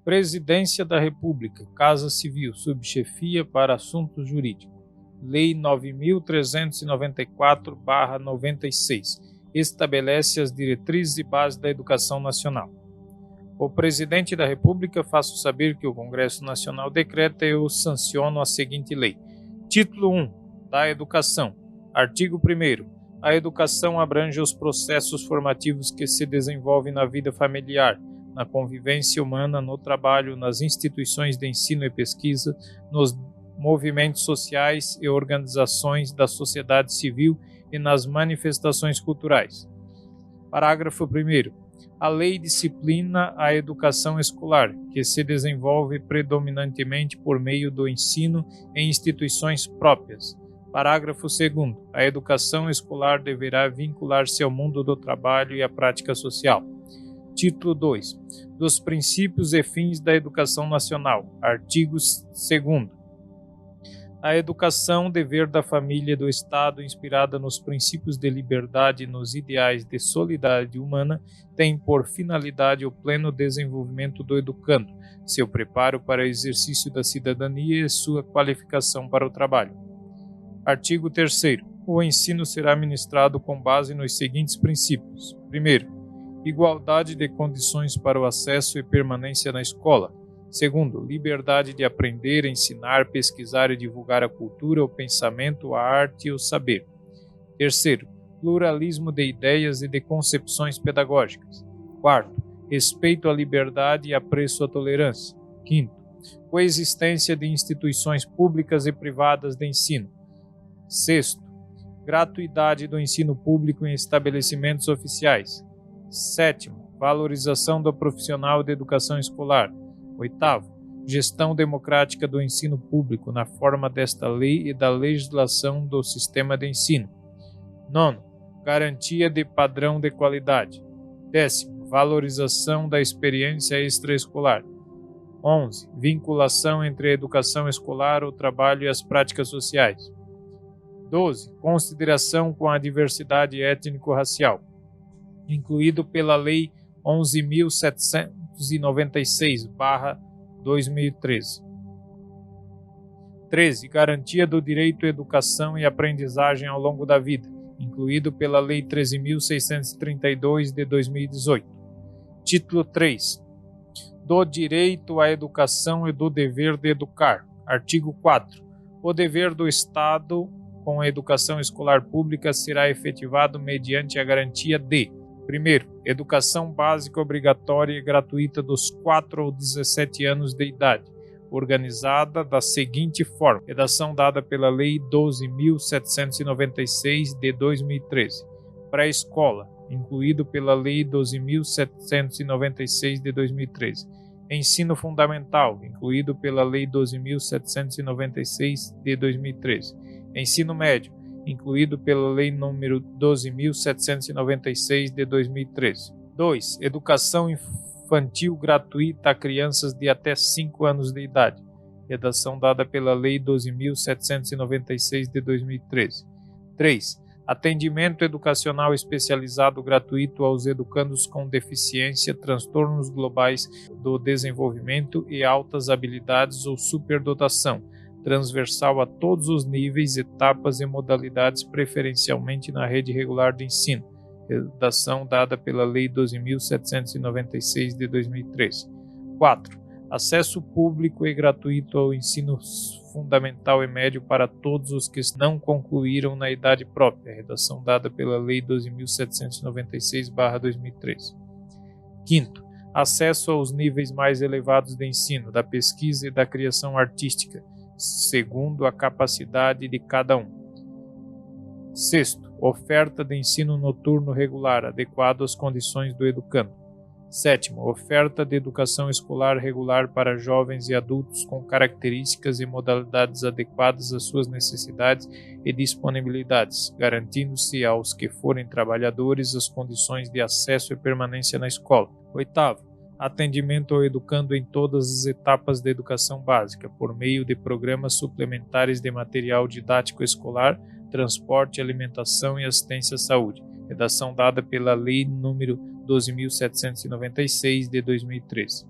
Presidência da República, Casa Civil, Subchefia para Assuntos Jurídicos. Lei 9.394/96 estabelece as diretrizes e bases da educação nacional. O Presidente da República faço saber que o Congresso Nacional decreta e eu sanciono a seguinte lei. Título 1. Da Educação. Artigo 1º. A educação abrange os processos formativos que se desenvolvem na vida familiar, na convivência humana, no trabalho, nas instituições de ensino e pesquisa, nos movimentos sociais e organizações da sociedade civil e nas manifestações culturais. Parágrafo 1º. A lei disciplina a educação escolar, que se desenvolve predominantemente por meio do ensino em instituições próprias. Parágrafo 2º. A educação escolar deverá vincular-se ao mundo do trabalho e à prática social. Título 2. Dos princípios e fins da educação nacional. Artigo 2º. A educação, dever da família e do Estado, inspirada nos princípios de liberdade e nos ideais de solidariedade humana, tem por finalidade o pleno desenvolvimento do educando, seu preparo para o exercício da cidadania e sua qualificação para o trabalho. Artigo 3º. O ensino será ministrado com base nos seguintes princípios. Primeiro, igualdade de condições para o acesso e permanência na escola. Segundo, liberdade de aprender, ensinar, pesquisar e divulgar a cultura, o pensamento, a arte e o saber. Terceiro, pluralismo de ideias e de concepções pedagógicas. Quarto, respeito à liberdade e apreço à tolerância. Quinto, coexistência de instituições públicas e privadas de ensino. Sexto, gratuidade do ensino público em estabelecimentos oficiais. Sétimo, valorização do profissional de educação escolar. Oitavo, gestão democrática do ensino público na forma desta lei e da legislação do sistema de ensino. Nono, garantia de padrão de qualidade. Décimo, valorização da experiência extraescolar. 11, vinculação entre a educação escolar, o trabalho e as práticas sociais. 12, consideração com a diversidade étnico-racial, incluído pela Lei 11.796/2013. 13. Garantia do direito à educação e aprendizagem ao longo da vida, incluído pela Lei 13.632 de 2018. Título 3. Do direito à educação e do dever de educar. Artigo 4. O dever do Estado com a educação escolar pública será efetivado mediante a garantia de: primeiro, educação básica obrigatória e gratuita dos 4 aos 17 anos de idade, organizada da seguinte forma: redação dada pela Lei 12.796 de 2013. Pré-escola, incluído pela Lei 12.796 de 2013. Ensino fundamental, incluído pela Lei 12.796 de 2013. Ensino médio, incluído pela Lei nº 12.796 de 2013. 2. Educação infantil gratuita a crianças de até 5 anos de idade. Redação dada pela Lei 12.796 de 2013. 3. Atendimento educacional especializado gratuito aos educandos com deficiência, transtornos globais do desenvolvimento e altas habilidades ou superdotação, transversal a todos os níveis, etapas e modalidades, preferencialmente na rede regular de ensino. Redação dada pela Lei 12.796 de 2003. 4. Acesso público e gratuito ao ensino fundamental e médio para todos os que não concluíram na idade própria. Redação dada pela Lei 12.796/2003. 5. Acesso aos níveis mais elevados de ensino, da pesquisa e da criação artística, segundo a capacidade de cada um. 6. Oferta de ensino noturno regular, adequado às condições do educando. 7. Oferta de educação escolar regular para jovens e adultos com características e modalidades adequadas às suas necessidades e disponibilidades, garantindo-se aos que forem trabalhadores as condições de acesso e permanência na escola. 8. Atendimento ao educando em todas as etapas da educação básica, por meio de programas suplementares de material didático escolar, transporte, alimentação e assistência à saúde. Redação dada pela Lei nº 12.796 de 2013.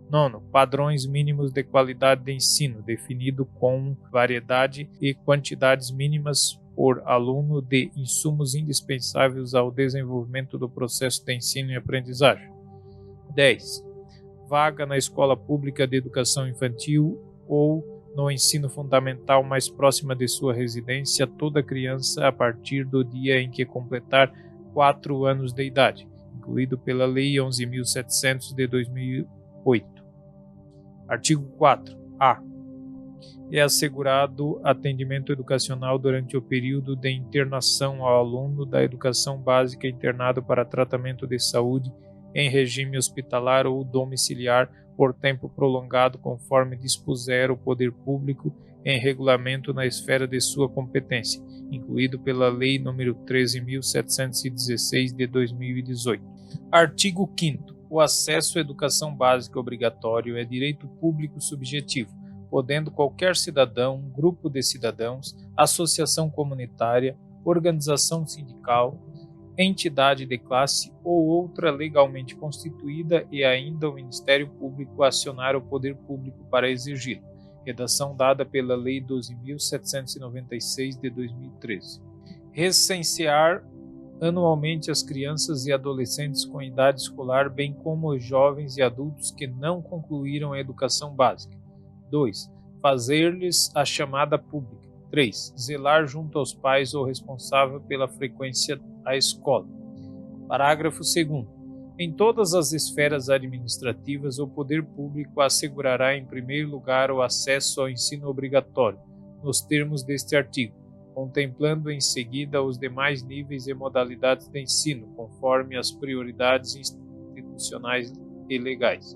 Nono, padrões mínimos de qualidade de ensino, definido com variedade e quantidades mínimas por aluno de insumos indispensáveis ao desenvolvimento do processo de ensino e aprendizagem. 10. Vaga na escola pública de educação infantil ou no ensino fundamental mais próxima de sua residência toda criança a partir do dia em que completar 4 anos de idade, incluído pela Lei 11.700 de 2008. Artigo 4. A. É assegurado atendimento educacional durante o período de internação ao aluno da educação básica internado para tratamento de saúde em regime hospitalar ou domiciliar por tempo prolongado, conforme dispuser o poder público em regulamento na esfera de sua competência, incluído pela Lei nº 13.716 de 2018. Artigo 5º. O acesso à educação básica obrigatório é direito público subjetivo, podendo qualquer cidadão, grupo de cidadãos, associação comunitária, organização sindical, entidade de classe ou outra legalmente constituída e ainda o Ministério Público acionar o poder público para exigi-lo. Redação dada pela Lei 12.796 de 2013. Recensear anualmente as crianças e adolescentes com idade escolar, bem como os jovens e adultos que não concluíram a educação básica. 2. Fazer-lhes a chamada pública. 3. Zelar junto aos pais ou responsável pela frequência à escola. Parágrafo 2º. Em todas as esferas administrativas, o poder público assegurará em primeiro lugar o acesso ao ensino obrigatório, nos termos deste artigo, contemplando em seguida os demais níveis e modalidades de ensino, conforme as prioridades institucionais e legais.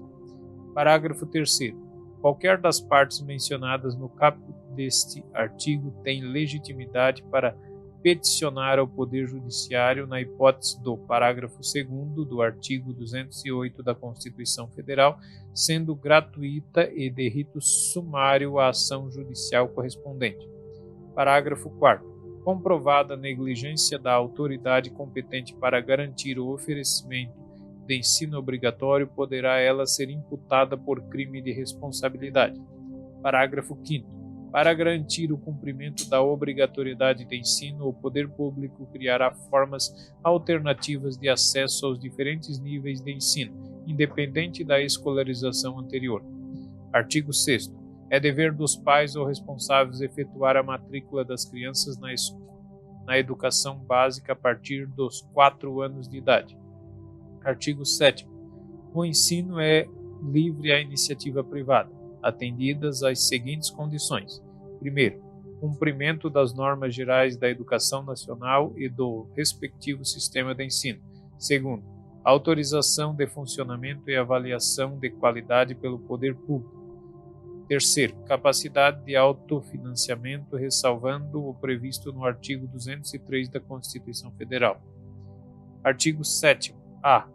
Parágrafo 3º. Qualquer das partes mencionadas no caput deste artigo tem legitimidade para peticionar ao Poder Judiciário na hipótese do parágrafo 2º do artigo 208 da Constituição Federal, sendo gratuita e de rito sumário a ação judicial correspondente. Parágrafo 4º. Comprovada a negligência da autoridade competente para garantir o oferecimento de ensino obrigatório, poderá ela ser imputada por crime de responsabilidade. Parágrafo 5º. Para garantir o cumprimento da obrigatoriedade de ensino, o poder público criará formas alternativas de acesso aos diferentes níveis de ensino, independente da escolarização anterior. Artigo 6º. É dever dos pais ou responsáveis efetuar a matrícula das crianças na educação básica a partir dos 4 anos de idade. Artigo 7º. O ensino é livre à iniciativa privada, atendidas as seguintes condições. Primeiro, cumprimento das normas gerais da educação nacional e do respectivo sistema de ensino. Segundo, autorização de funcionamento e avaliação de qualidade pelo poder público. Terceiro, capacidade de autofinanciamento, ressalvando o previsto no artigo 203 da Constituição Federal. Artigo 7º. A.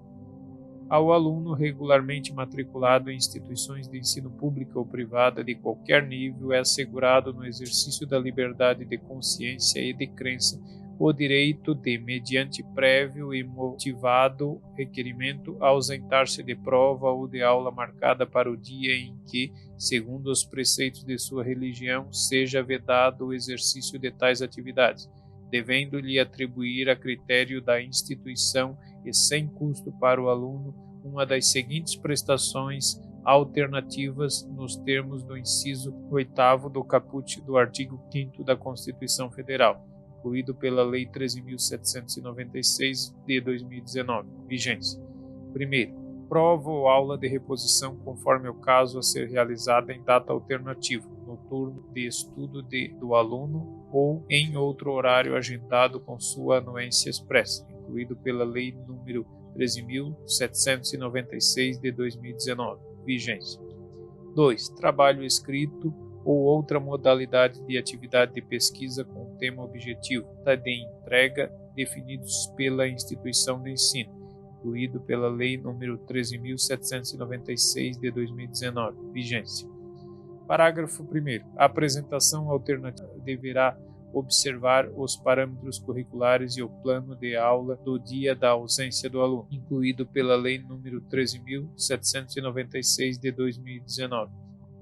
Ao aluno regularmente matriculado em instituições de ensino pública ou privada de qualquer nível é assegurado no exercício da liberdade de consciência e de crença o direito de, mediante prévio e motivado requerimento, ausentar-se de prova ou de aula marcada para o dia em que, segundo os preceitos de sua religião, seja vedado o exercício de tais atividades, devendo-lhe atribuir a critério da instituição e sem custo para o aluno uma das seguintes prestações alternativas nos termos do inciso 8º do caput do artigo 5º da Constituição Federal, incluído pela Lei 13.796 de 2019, vigência. Primeiro, prova ou aula de reposição conforme o caso a ser realizada em data alternativa, no turno de estudo do aluno ou em outro horário agendado com sua anuência expressa, incluído pela Lei nº 13.796 de 2019, vigência. 2. Trabalho escrito ou outra modalidade de atividade de pesquisa com tema objetivo de entrega definidos pela instituição de ensino, incluído pela Lei nº 13.796 de 2019, vigência. Parágrafo 1º. A apresentação alternativa deverá observar os parâmetros curriculares e o plano de aula do dia da ausência do aluno, incluído pela Lei nº 13.796 de 2019.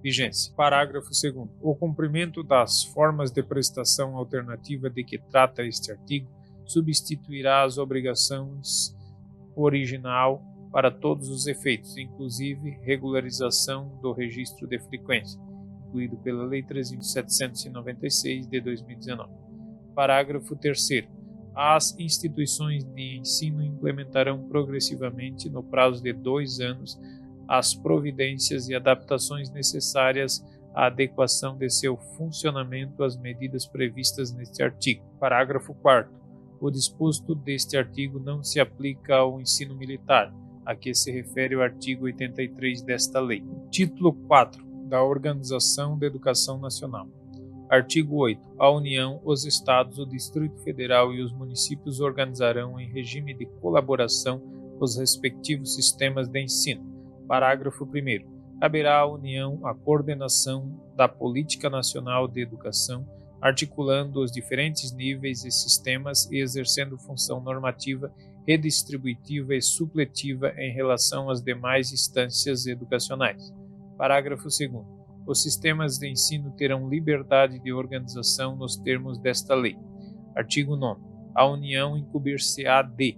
Vigência. Parágrafo 2º. O cumprimento das formas de prestação alternativa de que trata este artigo substituirá as obrigações original para todos os efeitos, inclusive regularização do registro de frequência, incluído pela Lei 13.796 de 2019. Parágrafo 3º. As instituições de ensino implementarão progressivamente, no prazo de 2 anos, as providências e adaptações necessárias à adequação de seu funcionamento às medidas previstas neste artigo. Parágrafo 4º. O disposto deste artigo não se aplica ao ensino militar, a que se refere o artigo 83 desta lei. Título 4 da Organização da Educação Nacional. Artigo 8. A União, os Estados, o Distrito Federal e os municípios organizarão em regime de colaboração os respectivos sistemas de ensino. Parágrafo 1º. Caberá à União a coordenação da Política Nacional de Educação, articulando os diferentes níveis e sistemas e exercendo função normativa, redistributiva e supletiva em relação às demais instâncias educacionais. Parágrafo 2º. Os sistemas de ensino terão liberdade de organização nos termos desta lei. Artigo 9º. A União incumbir-se-á de: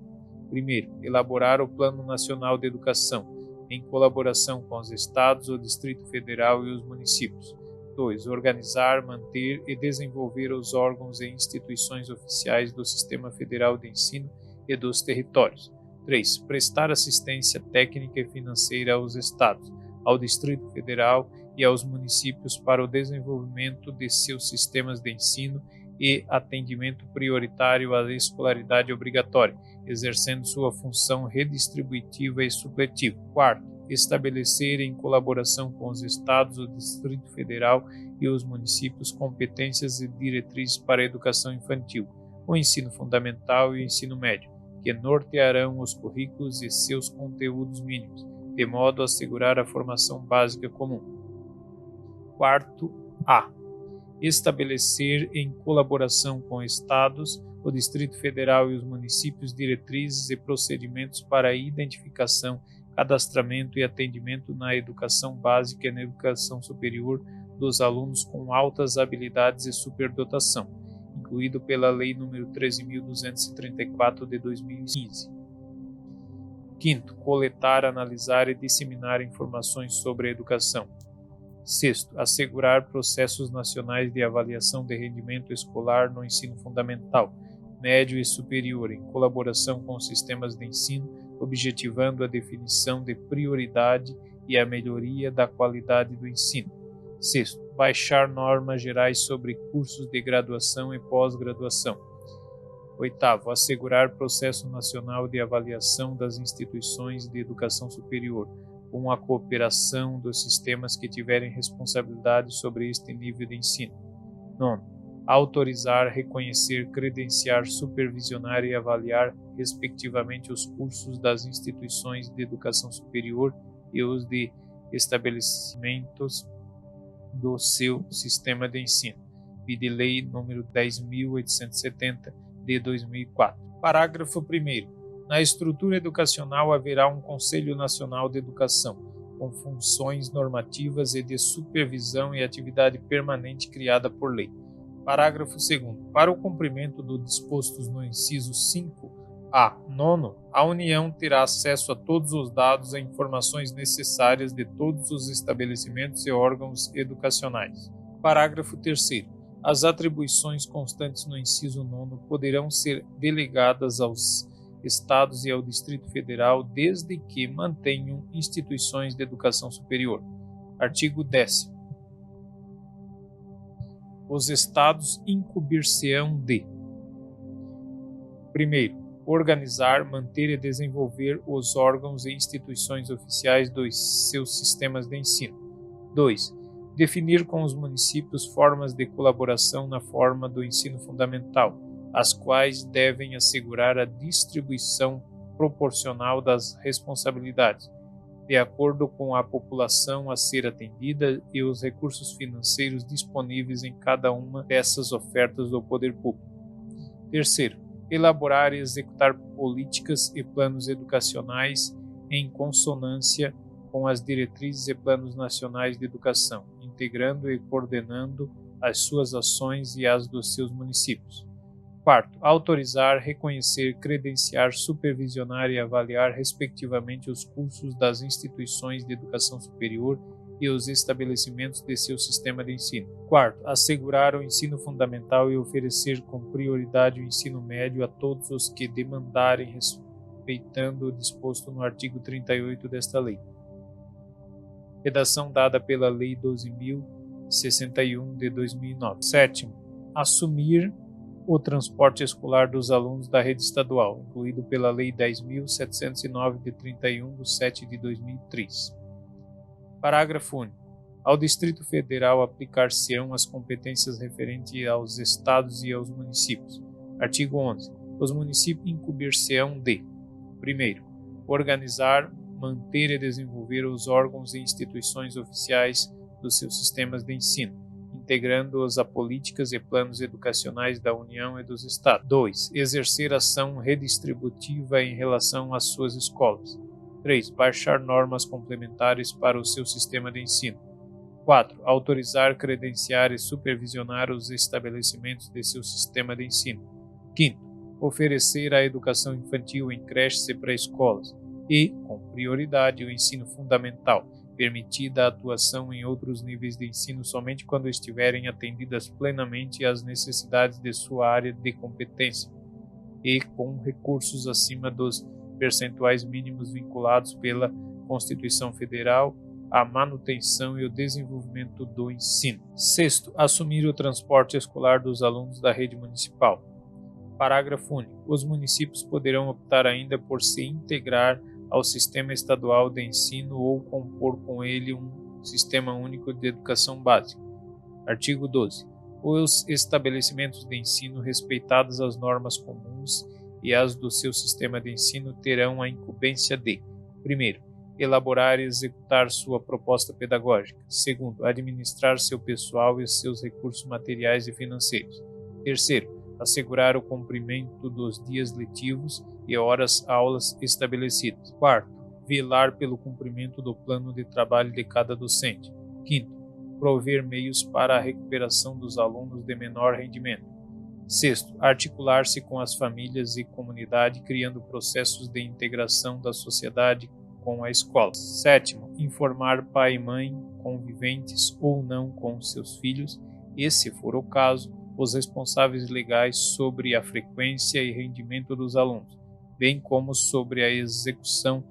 1º, elaborar o Plano Nacional de Educação, em colaboração com os Estados, o Distrito Federal e os municípios. 2. Organizar, manter e desenvolver os órgãos e instituições oficiais do Sistema Federal de Ensino e dos territórios. 3. Prestar assistência técnica e financeira aos Estados, ao Distrito Federal e aos municípios para o desenvolvimento de seus sistemas de ensino e atendimento prioritário à escolaridade obrigatória, exercendo sua função redistributiva e supletiva. 4. Estabelecer, em colaboração com os Estados, o Distrito Federal e os municípios, competências e diretrizes para a educação infantil, o ensino fundamental e o ensino médio, que nortearão os currículos e seus conteúdos mínimos, de modo a assegurar a formação básica comum. 4a. Estabelecer, em colaboração com Estados, o Distrito Federal e os municípios, diretrizes e procedimentos para a identificação, cadastramento e atendimento na educação básica e na educação superior dos alunos com altas habilidades e superdotação, incluído pela Lei nº 13.234 de 2015. 5º. Coletar, analisar e disseminar informações sobre a educação. 6º. Assegurar processos nacionais de avaliação de rendimento escolar no ensino fundamental, médio e superior, em colaboração com os sistemas de ensino, objetivando a definição de prioridade e a melhoria da qualidade do ensino. 6º. Baixar normas gerais sobre cursos de graduação e pós-graduação. 8º. Assegurar processo nacional de avaliação das instituições de educação superior, com a cooperação dos sistemas que tiverem responsabilidade sobre este nível de ensino. 9º. Autorizar, reconhecer, credenciar, supervisionar e avaliar, respectivamente, os cursos das instituições de educação superior e os de estabelecimentos do seu sistema de ensino, vide Lei nº 10.870 de 2004. Parágrafo 1º. Na estrutura educacional haverá um Conselho Nacional de Educação, com funções normativas e de supervisão e atividade permanente criada por lei. Parágrafo 2º. Para o cumprimento dos dispostos no inciso 5a, 9º, a União terá acesso a todos os dados e informações necessárias de todos os estabelecimentos e órgãos educacionais. Parágrafo 3º. As atribuições constantes no inciso 9º poderão ser delegadas aos Estados e ao Distrito Federal desde que mantenham instituições de educação superior. Artigo 10º. Os Estados incumbir-se-ão de: 1º, organizar, manter e desenvolver os órgãos e instituições oficiais dos seus sistemas de ensino. 2. Definir com os municípios formas de colaboração na forma do ensino fundamental, as quais devem assegurar a distribuição proporcional das responsabilidades. de acordo com a população a ser atendida e os recursos financeiros disponíveis em cada uma dessas ofertas do poder público. Terceiro, elaborar e executar políticas e planos educacionais em consonância com as diretrizes e planos nacionais de educação, integrando e coordenando as suas ações e as dos seus municípios. Quarto, autorizar, reconhecer, credenciar, supervisionar e avaliar, respectivamente, os cursos das instituições de educação superior e os estabelecimentos de seu sistema de ensino. Quarto, assegurar o ensino fundamental e oferecer com prioridade o ensino médio a todos os que demandarem, respeitando o disposto no artigo 38 desta lei. Redação dada pela Lei 12.061 de 2009. Sétimo, assumir o transporte escolar dos alunos da rede estadual, incluído pela Lei 10.709 de 31/7 de 2003. Parágrafo único. Ao Distrito Federal aplicar-se-ão as competências referentes aos estados e aos municípios. Artigo 11. Os municípios incumbir-se-ão de: primeiro, organizar, manter e desenvolver os órgãos e instituições oficiais dos seus sistemas de ensino, integrando-os a políticas e planos educacionais da União e dos Estados. 2. Exercer ação redistributiva em relação às suas escolas. 3. Baixar normas complementares para o seu sistema de ensino. 4. Autorizar, credenciar e supervisionar os estabelecimentos de seu sistema de ensino. 5. Oferecer a educação infantil em creches e pré-escolas e, com prioridade, o ensino fundamental, permitida a atuação em outros níveis de ensino somente quando estiverem atendidas plenamente às necessidades de sua área de competência e com recursos acima dos percentuais mínimos vinculados pela Constituição Federal à manutenção e o desenvolvimento do ensino. Sexto, assumir o transporte escolar dos alunos da rede municipal. Parágrafo único. Os municípios poderão optar ainda por se integrar ao Sistema Estadual de Ensino ou compor com ele um Sistema Único de Educação Básica. Artigo 12. Os estabelecimentos de ensino, respeitadas as normas comuns e as do seu sistema de ensino, terão a incumbência de: primeiro, elaborar e executar sua proposta pedagógica. Segundo, administrar seu pessoal e seus recursos materiais e financeiros. Terceiro, assegurar o cumprimento dos dias letivos e horas-aulas estabelecidas. Quarto, velar pelo cumprimento do plano de trabalho de cada docente. Quinto, prover meios para a recuperação dos alunos de menor rendimento. Sexto, articular-se com as famílias e comunidade, criando processos de integração da sociedade com a escola. Sétimo, informar pai e mãe, conviventes ou não com seus filhos, e, se for o caso, os responsáveis legais sobre a frequência e rendimento dos alunos, bem como sobre a execução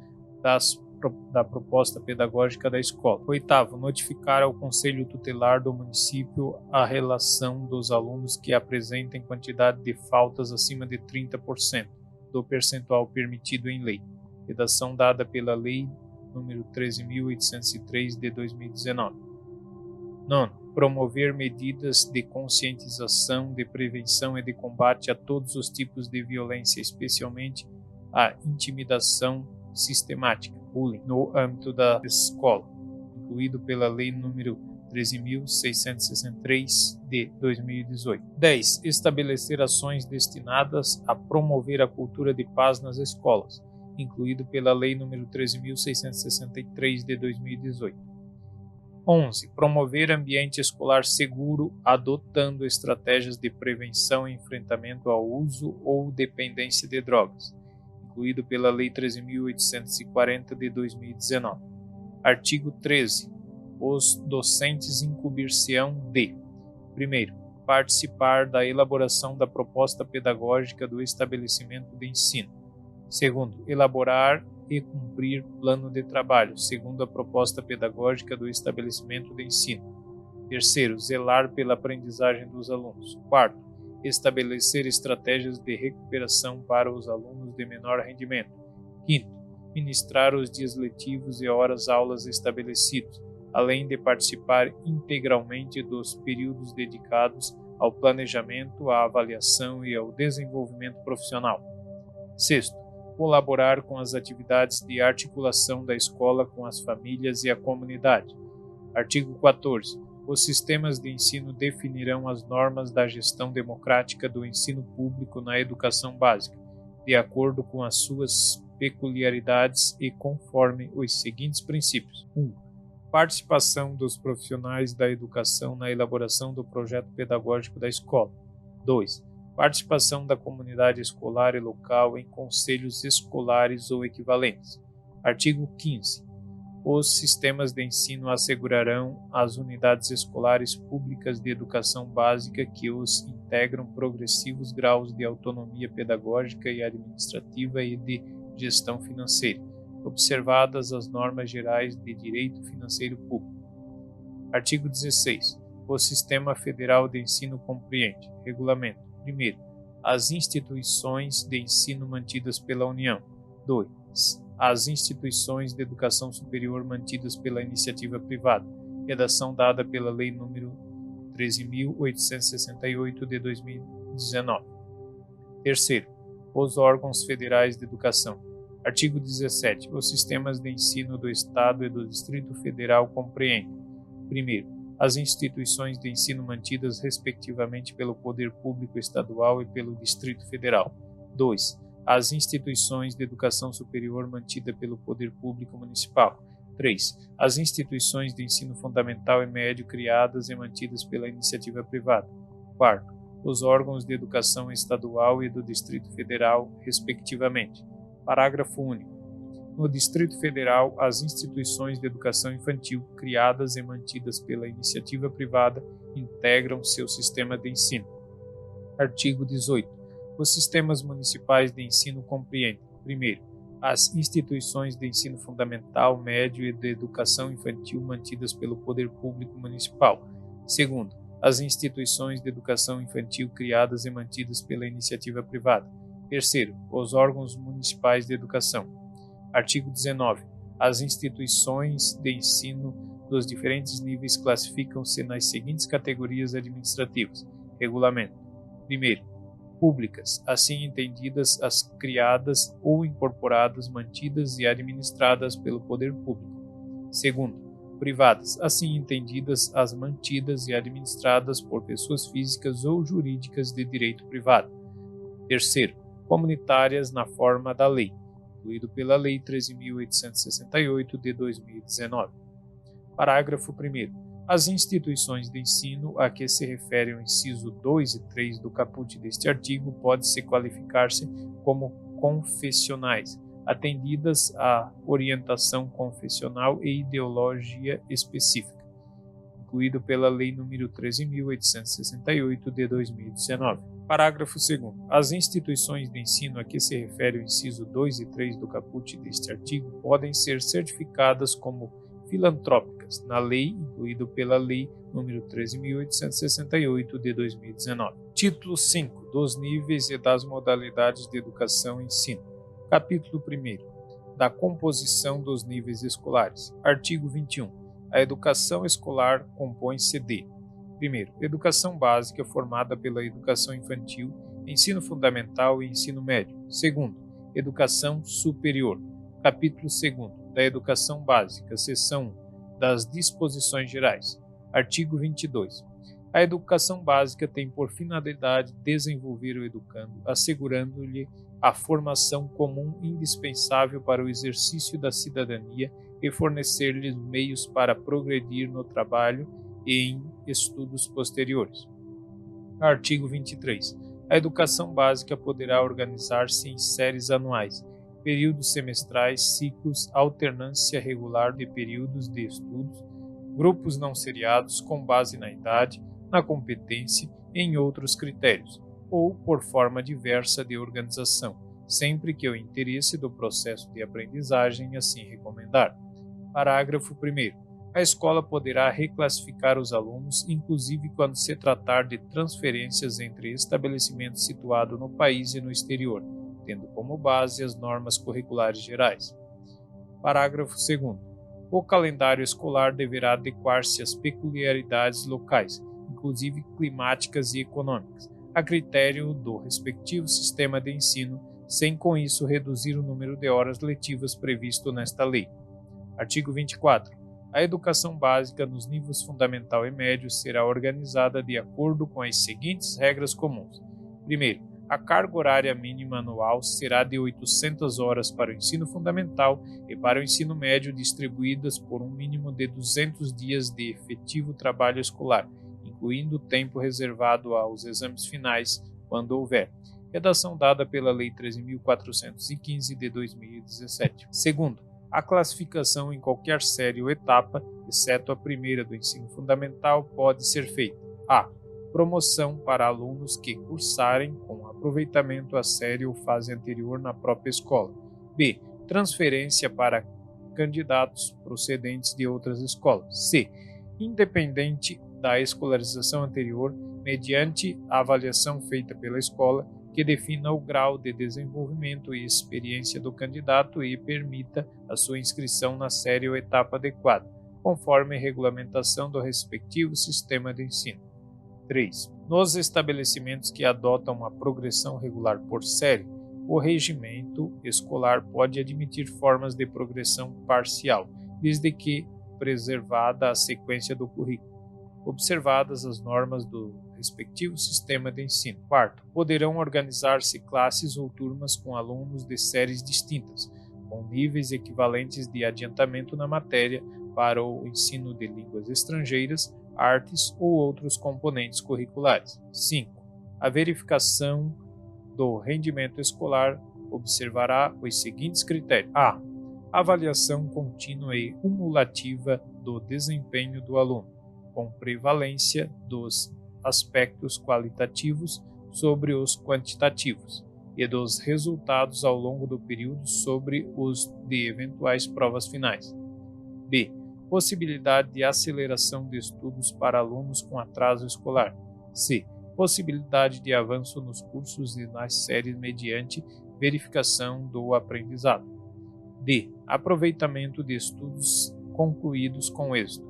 da proposta pedagógica da escola. Oitavo, notificar ao Conselho Tutelar do município a relação dos alunos que apresentem quantidade de faltas acima de 30% do percentual permitido em lei. Redação dada pela Lei nº 13.803 de 2019. Nono, promover medidas de conscientização, de prevenção e de combate a todos os tipos de violência, especialmente a intimidação sistemática, bullying, no âmbito da escola, incluído pela Lei nº 13.663 de 2018. 10. Estabelecer ações destinadas a promover a cultura de paz nas escolas, incluído pela Lei nº 13.663 de 2018. 11. Promover ambiente escolar seguro, adotando estratégias de prevenção e enfrentamento ao uso ou dependência de drogas, incluído pela Lei 13.840 de 2019. Artigo 13. Os docentes incumbir-se-ão de: primeiro, participar da elaboração da proposta pedagógica do estabelecimento de ensino. Segundo, elaborar e cumprir plano de trabalho, segundo a proposta pedagógica do estabelecimento de ensino. Terceiro, zelar pela aprendizagem dos alunos. Quarto, estabelecer estratégias de recuperação para os alunos de menor rendimento. Quinto, ministrar os dias letivos e horas-aulas estabelecidos, além de participar integralmente dos períodos dedicados ao planejamento, à avaliação e ao desenvolvimento profissional. Sexto, colaborar com as atividades de articulação da escola com as famílias e a comunidade. Artigo 14. Os sistemas de ensino definirão as normas da gestão democrática do ensino público na educação básica, de acordo com as suas peculiaridades e conforme os seguintes princípios. 1. Participação dos profissionais da educação na elaboração do projeto pedagógico da escola. 2. Participação da comunidade escolar e local em conselhos escolares ou equivalentes. Artigo 15. Os sistemas de ensino assegurarão às unidades escolares públicas de educação básica que os integram progressivos graus de autonomia pedagógica e administrativa e de gestão financeira, observadas as normas gerais de direito financeiro público. Artigo 16. O Sistema Federal de Ensino compreende: regulamento. 1. As instituições de ensino mantidas pela União. 2. As instituições de educação superior mantidas pela iniciativa privada. Redação dada pela Lei nº 13.868 de 2019. 3. Os órgãos federais de educação. Artigo 17. Os sistemas de ensino do Estado e do Distrito Federal compreendem: 1. As instituições de ensino mantidas respectivamente pelo Poder Público Estadual e pelo Distrito Federal. 2. As instituições de educação superior mantidas pelo Poder Público Municipal. 3. As instituições de ensino fundamental e médio criadas e mantidas pela iniciativa privada. 4. Os órgãos de educação estadual e do Distrito Federal, respectivamente. Parágrafo único. No Distrito Federal, as instituições de educação infantil criadas e mantidas pela iniciativa privada integram seu sistema de ensino. Artigo 18. Os sistemas municipais de ensino compreendem: 1. As instituições de ensino fundamental, médio e de educação infantil mantidas pelo Poder Público Municipal. 2. As instituições de educação infantil criadas e mantidas pela iniciativa privada. 3. Os órgãos municipais de educação. Artigo 19. As instituições de ensino dos diferentes níveis classificam-se nas seguintes categorias administrativas. Regulamento. 1. Públicas, assim entendidas as criadas ou incorporadas, mantidas e administradas pelo poder público. 2. Privadas, assim entendidas as mantidas e administradas por pessoas físicas ou jurídicas de direito privado. 3. Comunitárias na forma da lei, incluído pela Lei 13.868 de 2019. Parágrafo 1º. As instituições de ensino a que se refere o inciso 2 e 3 do caput deste artigo podem-se qualificar-se como confessionais, atendidas à orientação confessional e ideologia específica, incluído pela Lei nº 13.868 de 2019. Parágrafo 2º. As instituições de ensino a que se refere o inciso 2 e 3 do caput deste artigo podem ser certificadas como filantrópicas, na lei, incluído pela Lei nº 13.868 de 2019. Título 5. Dos níveis e das modalidades de educação e ensino. Capítulo 1. Da composição dos níveis escolares. Artigo 21. A educação escolar compõe-se de: 1. Educação básica, formada pela educação infantil, ensino fundamental e ensino médio. 2. Educação superior. Capítulo 2. Da educação básica, seção 1. Das disposições gerais. Artigo 22. A educação básica tem por finalidade desenvolver o educando, assegurando-lhe a formação comum indispensável para o exercício da cidadania e fornecer-lhes meios para progredir no trabalho e em estudos posteriores. Artigo 23. A educação básica poderá organizar-se em séries anuais, períodos semestrais, ciclos, alternância regular de períodos de estudos, grupos não seriados com base na idade, na competência e em outros critérios, ou por forma diversa de organização, sempre que o interesse do processo de aprendizagem assim recomendar. Parágrafo 1º. A escola poderá reclassificar os alunos, inclusive quando se tratar de transferências entre estabelecimentos situados no país e no exterior, tendo como base as normas curriculares gerais. Parágrafo 2º. O calendário escolar deverá adequar-se às peculiaridades locais, inclusive climáticas e econômicas, a critério do respectivo sistema de ensino, sem com isso reduzir o número de horas letivas previsto nesta lei. Artigo 24. A educação básica nos níveis fundamental e médio será organizada de acordo com as seguintes regras comuns. Primeiro, a carga horária mínima anual será de 800 horas para o ensino fundamental e para o ensino médio, distribuídas por um mínimo de 200 dias de efetivo trabalho escolar, incluindo o tempo reservado aos exames finais, quando houver. Redação dada pela Lei 13.415 de 2017. Segundo, a classificação em qualquer série ou etapa, exceto a primeira do ensino fundamental, pode ser feita: a. Promoção para alunos que cursarem com aproveitamento a série ou fase anterior na própria escola. B. Transferência para candidatos procedentes de outras escolas. C. Independente da escolarização anterior, mediante a avaliação feita pela escola, que defina o grau de desenvolvimento e experiência do candidato e permita a sua inscrição na série ou etapa adequada, conforme a regulamentação do respectivo sistema de ensino. 3. Nos estabelecimentos que adotam uma progressão regular por série, o regimento escolar pode admitir formas de progressão parcial, desde que preservada a sequência do currículo, observadas as normas do respectivo sistema de ensino. 4. Poderão organizar-se classes ou turmas com alunos de séries distintas, com níveis equivalentes de adiantamento na matéria para o ensino de línguas estrangeiras, artes ou outros componentes curriculares. 5. A verificação do rendimento escolar observará os seguintes critérios: a. Avaliação contínua e cumulativa do desempenho do aluno, com prevalência dos aspectos qualitativos sobre os quantitativos e dos resultados ao longo do período sobre os de eventuais provas finais. B. Possibilidade de aceleração de estudos para alunos com atraso escolar. C. Possibilidade de avanço nos cursos e nas séries mediante verificação do aprendizado. D. Aproveitamento de estudos concluídos com êxito.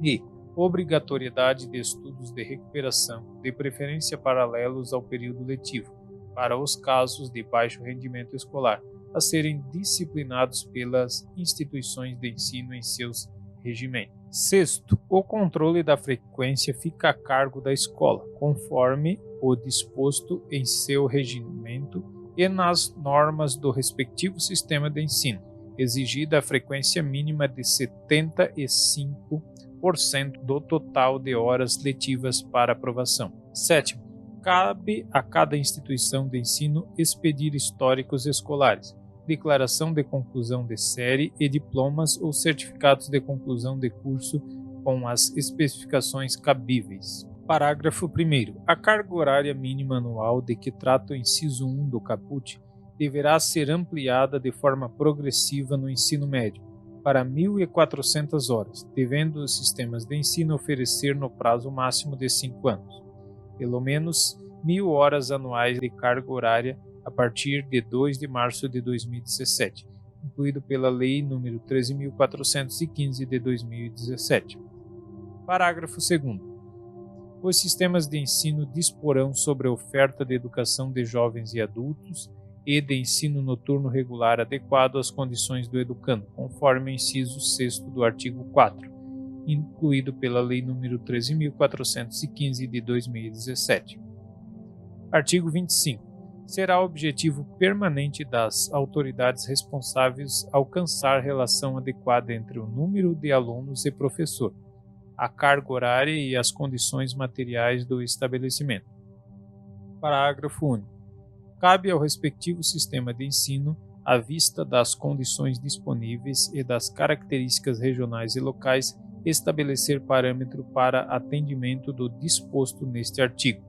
E. Obrigatoriedade de estudos de recuperação, de preferência paralelos ao período letivo, para os casos de baixo rendimento escolar, a serem disciplinados pelas instituições de ensino em seus regimentos. 6. O controle da frequência fica a cargo da escola, conforme o disposto em seu regimento e nas normas do respectivo sistema de ensino, exigida a frequência mínima de 75% do total de horas letivas para aprovação. 7. Cabe a cada instituição de ensino expedir históricos escolares, declaração de conclusão de série e diplomas ou certificados de conclusão de curso com as especificações cabíveis. Parágrafo 1º. A carga horária mínima anual de que trata o inciso 1 do caput deverá ser ampliada de forma progressiva no ensino médio, para 1.400 horas, devendo os sistemas de ensino oferecer no prazo máximo de 5 anos, pelo menos 1.000 horas anuais de carga horária a partir de 2 de março de 2017, incluído pela Lei nº 13.415 de 2017. Parágrafo 2º. Os sistemas de ensino disporão sobre a oferta de educação de jovens e adultos e de ensino noturno regular adequado às condições do educando, conforme o inciso 6º do artigo 4, incluído pela Lei nº 13.415 de 2017. Artigo 25. Será objetivo permanente das autoridades responsáveis alcançar relação adequada entre o número de alunos e professor, a carga horária e as condições materiais do estabelecimento. Parágrafo único. Cabe ao respectivo sistema de ensino, à vista das condições disponíveis e das características regionais e locais, estabelecer parâmetro para atendimento do disposto neste artigo.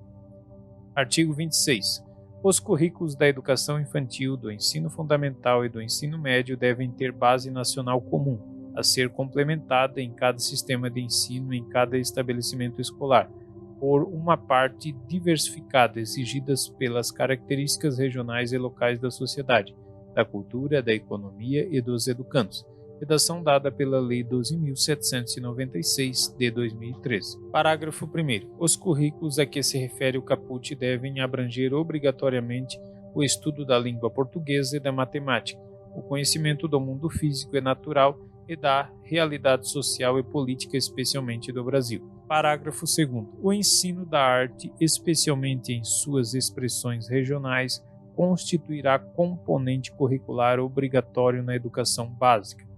Artigo 26. Os currículos da educação infantil, do ensino fundamental e do ensino médio devem ter base nacional comum, a ser complementada em cada sistema de ensino em cada estabelecimento escolar, por uma parte diversificada exigidas pelas características regionais e locais da sociedade, da cultura, da economia e dos educandos. Redação dada pela Lei 12.796 de 2013. Parágrafo 1º. Os currículos a que se refere o caput devem abranger obrigatoriamente o estudo da língua portuguesa e da matemática, o conhecimento do mundo físico e natural e da realidade social e política, especialmente do Brasil. Parágrafo 2º. O ensino da arte, especialmente em suas expressões regionais, constituirá componente curricular obrigatório na educação básica.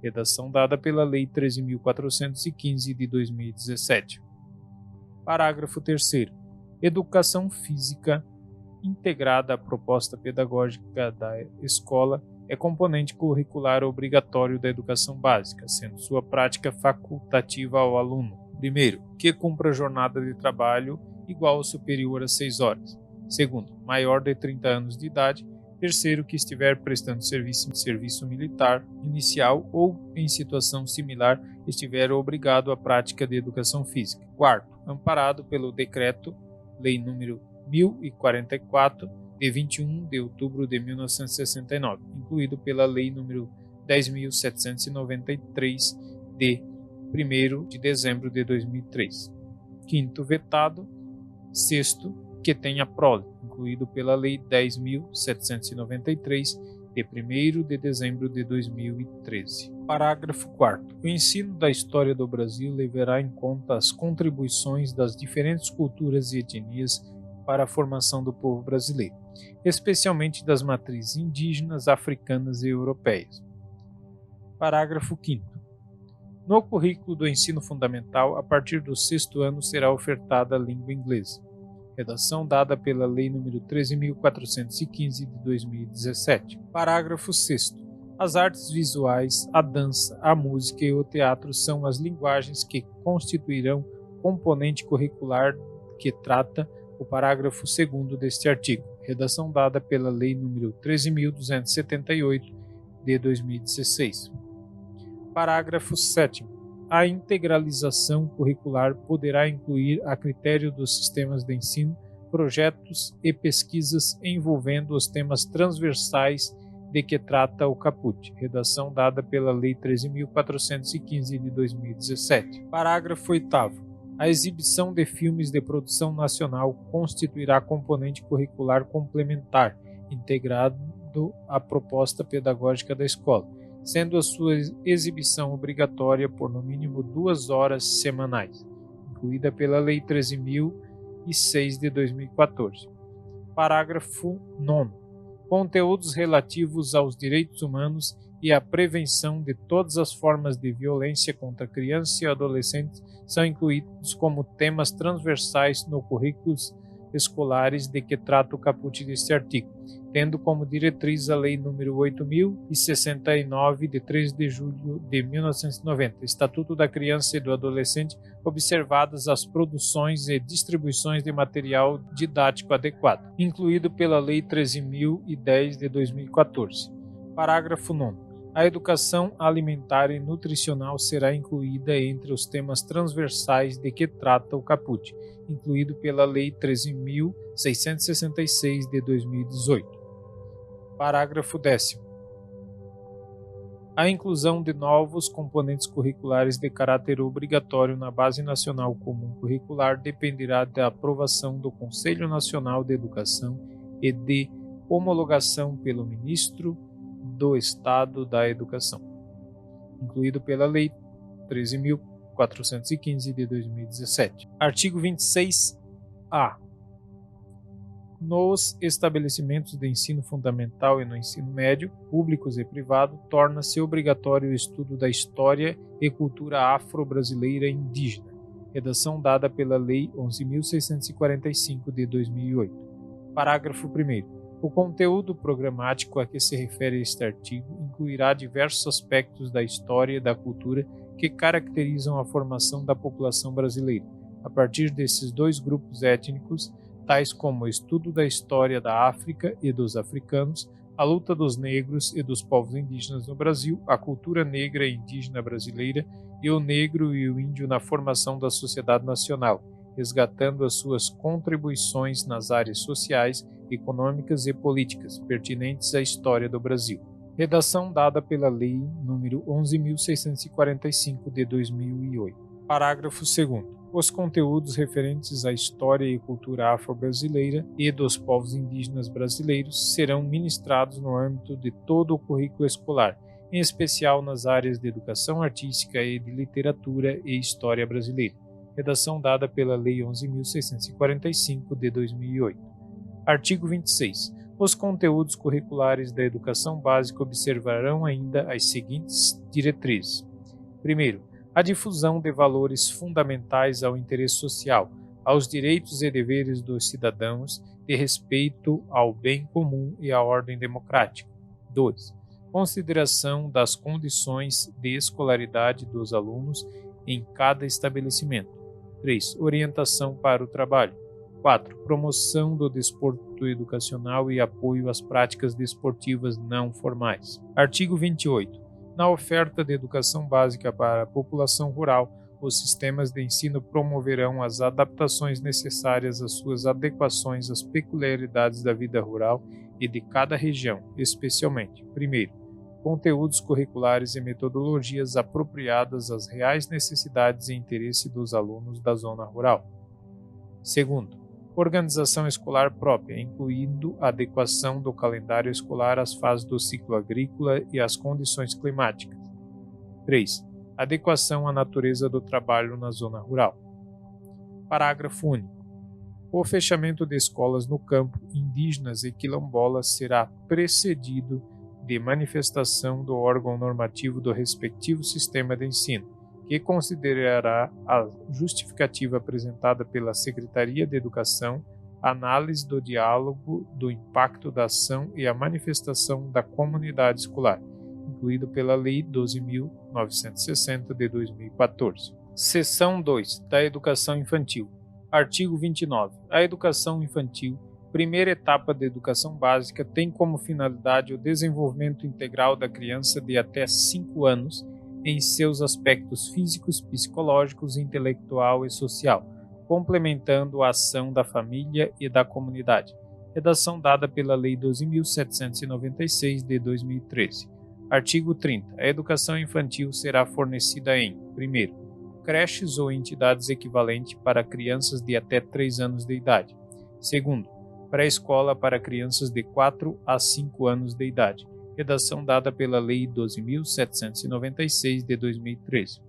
Redação dada pela Lei 13.415 de 2017. Parágrafo 3º. Educação física integrada à proposta pedagógica da escola é componente curricular obrigatório da educação básica, sendo sua prática facultativa ao aluno. Primeiro, que cumpra jornada de trabalho igual ou superior a 6 horas. Segundo, maior de 30 anos de idade. Terceiro, que estiver prestando serviço militar inicial ou em situação similar estiver obrigado à prática de educação física. Quarto, amparado pelo Decreto Lei nº 1044, de 21 de outubro de 1969, incluído pela Lei nº 10.793, de 1º de dezembro de 2003. Quinto, vetado. Sexto, que tenha prole, incluído pela Lei 10.793, de 1º de dezembro de 2013. Parágrafo 4º. O ensino da história do Brasil levará em conta as contribuições das diferentes culturas e etnias para a formação do povo brasileiro, especialmente das matrizes indígenas, africanas e europeias. Parágrafo 5º. No currículo do ensino fundamental, a partir do 6º ano será ofertada a língua inglesa. Redação dada pela Lei nº 13.415 de 2017. Parágrafo 6º. As artes visuais, a dança, a música e o teatro são as linguagens que constituirão componente curricular que trata o parágrafo 2º deste artigo. Redação dada pela Lei nº 13.278 de 2016. Parágrafo 7º. A integralização curricular poderá incluir, a critério dos sistemas de ensino, projetos e pesquisas envolvendo os temas transversais de que trata o caput. Redação dada pela Lei 13.415 de 2017. Parágrafo 8º. A exibição de filmes de produção nacional constituirá componente curricular complementar, integrado à proposta pedagógica da escola, sendo a sua exibição obrigatória por no mínimo 2 horas semanais, incluída pela Lei 13.006 de 2014. Parágrafo 9º. Conteúdos relativos aos direitos humanos e à prevenção de todas as formas de violência contra crianças e adolescentes são incluídos como temas transversais no currículos escolares de que trata o caput deste artigo, tendo como diretriz a Lei nº 8.069, de 3 de julho de 1990, Estatuto da Criança e do Adolescente, observadas as produções e distribuições de material didático adequado, incluído pela Lei 13.010 de 2014. Parágrafo 9º. A educação alimentar e nutricional será incluída entre os temas transversais de que trata o caput, incluído pela Lei 13.666 de 2018. Parágrafo 10º. A inclusão de novos componentes curriculares de caráter obrigatório na Base Nacional Comum Curricular dependerá da aprovação do Conselho Nacional de Educação e de homologação pelo Ministro do Estado da Educação, incluído pela Lei 13.415 de 2017. Artigo 26-A. Nos estabelecimentos de ensino fundamental e no ensino médio, públicos e privado, torna-se obrigatório o estudo da história e cultura afro-brasileira e indígena, redação dada pela Lei 11.645 de 2008. Parágrafo 1º. O conteúdo programático a que se refere este artigo incluirá diversos aspectos da história e da cultura que caracterizam a formação da população brasileira, a partir desses dois grupos étnicos, tais como o estudo da história da África e dos africanos, a luta dos negros e dos povos indígenas no Brasil, a cultura negra e indígena brasileira e o negro e o índio na formação da sociedade nacional, resgatando as suas contribuições nas áreas sociais, econômicas e políticas pertinentes à história do Brasil. Redação dada pela Lei nº 11.645 de 2008. Parágrafo 2º. Os conteúdos referentes à história e cultura afro-brasileira e dos povos indígenas brasileiros serão ministrados no âmbito de todo o currículo escolar, em especial nas áreas de educação artística e de literatura e história brasileira. Redação dada pela Lei 11.645 de 2008. Artigo 26. Os conteúdos curriculares da educação básica observarão ainda as seguintes diretrizes. Primeiro, a difusão de valores fundamentais ao interesse social, aos direitos e deveres dos cidadãos, de respeito ao bem comum e à ordem democrática. 2. Consideração das condições de escolaridade dos alunos em cada estabelecimento. 3. Orientação para o trabalho. 4. Promoção do desporto educacional e apoio às práticas desportivas não formais. Artigo 28. Na oferta de educação básica para a população rural, os sistemas de ensino promoverão as adaptações necessárias às suas adequações às peculiaridades da vida rural e de cada região, especialmente, primeiro, conteúdos curriculares e metodologias apropriadas às reais necessidades e interesse dos alunos da zona rural. Segundo, organização escolar própria, incluindo a adequação do calendário escolar às fases do ciclo agrícola e às condições climáticas. 3. Adequação à natureza do trabalho na zona rural. Parágrafo único. O fechamento de escolas no campo, indígenas e quilombolas será precedido de manifestação do órgão normativo do respectivo sistema de ensino, que considerará a justificativa apresentada pela Secretaria de Educação, análise do diálogo, do impacto da ação e a manifestação da comunidade escolar, incluído pela Lei 12.960 de 2014. Seção 2. Da Educação Infantil. Artigo 29. A educação infantil, primeira etapa da educação básica, tem como finalidade o desenvolvimento integral da criança de até 5 anos, em seus aspectos físicos, psicológicos, intelectual e social, complementando a ação da família e da comunidade. Redação dada pela Lei 12.796 de 2013. Artigo 30. A educação infantil será fornecida em, primeiro, creches ou entidades equivalentes para crianças de até 3 anos de idade. Segundo, pré-escola para crianças de 4 a 5 anos de idade. Redação dada pela Lei 12.796 de 2013.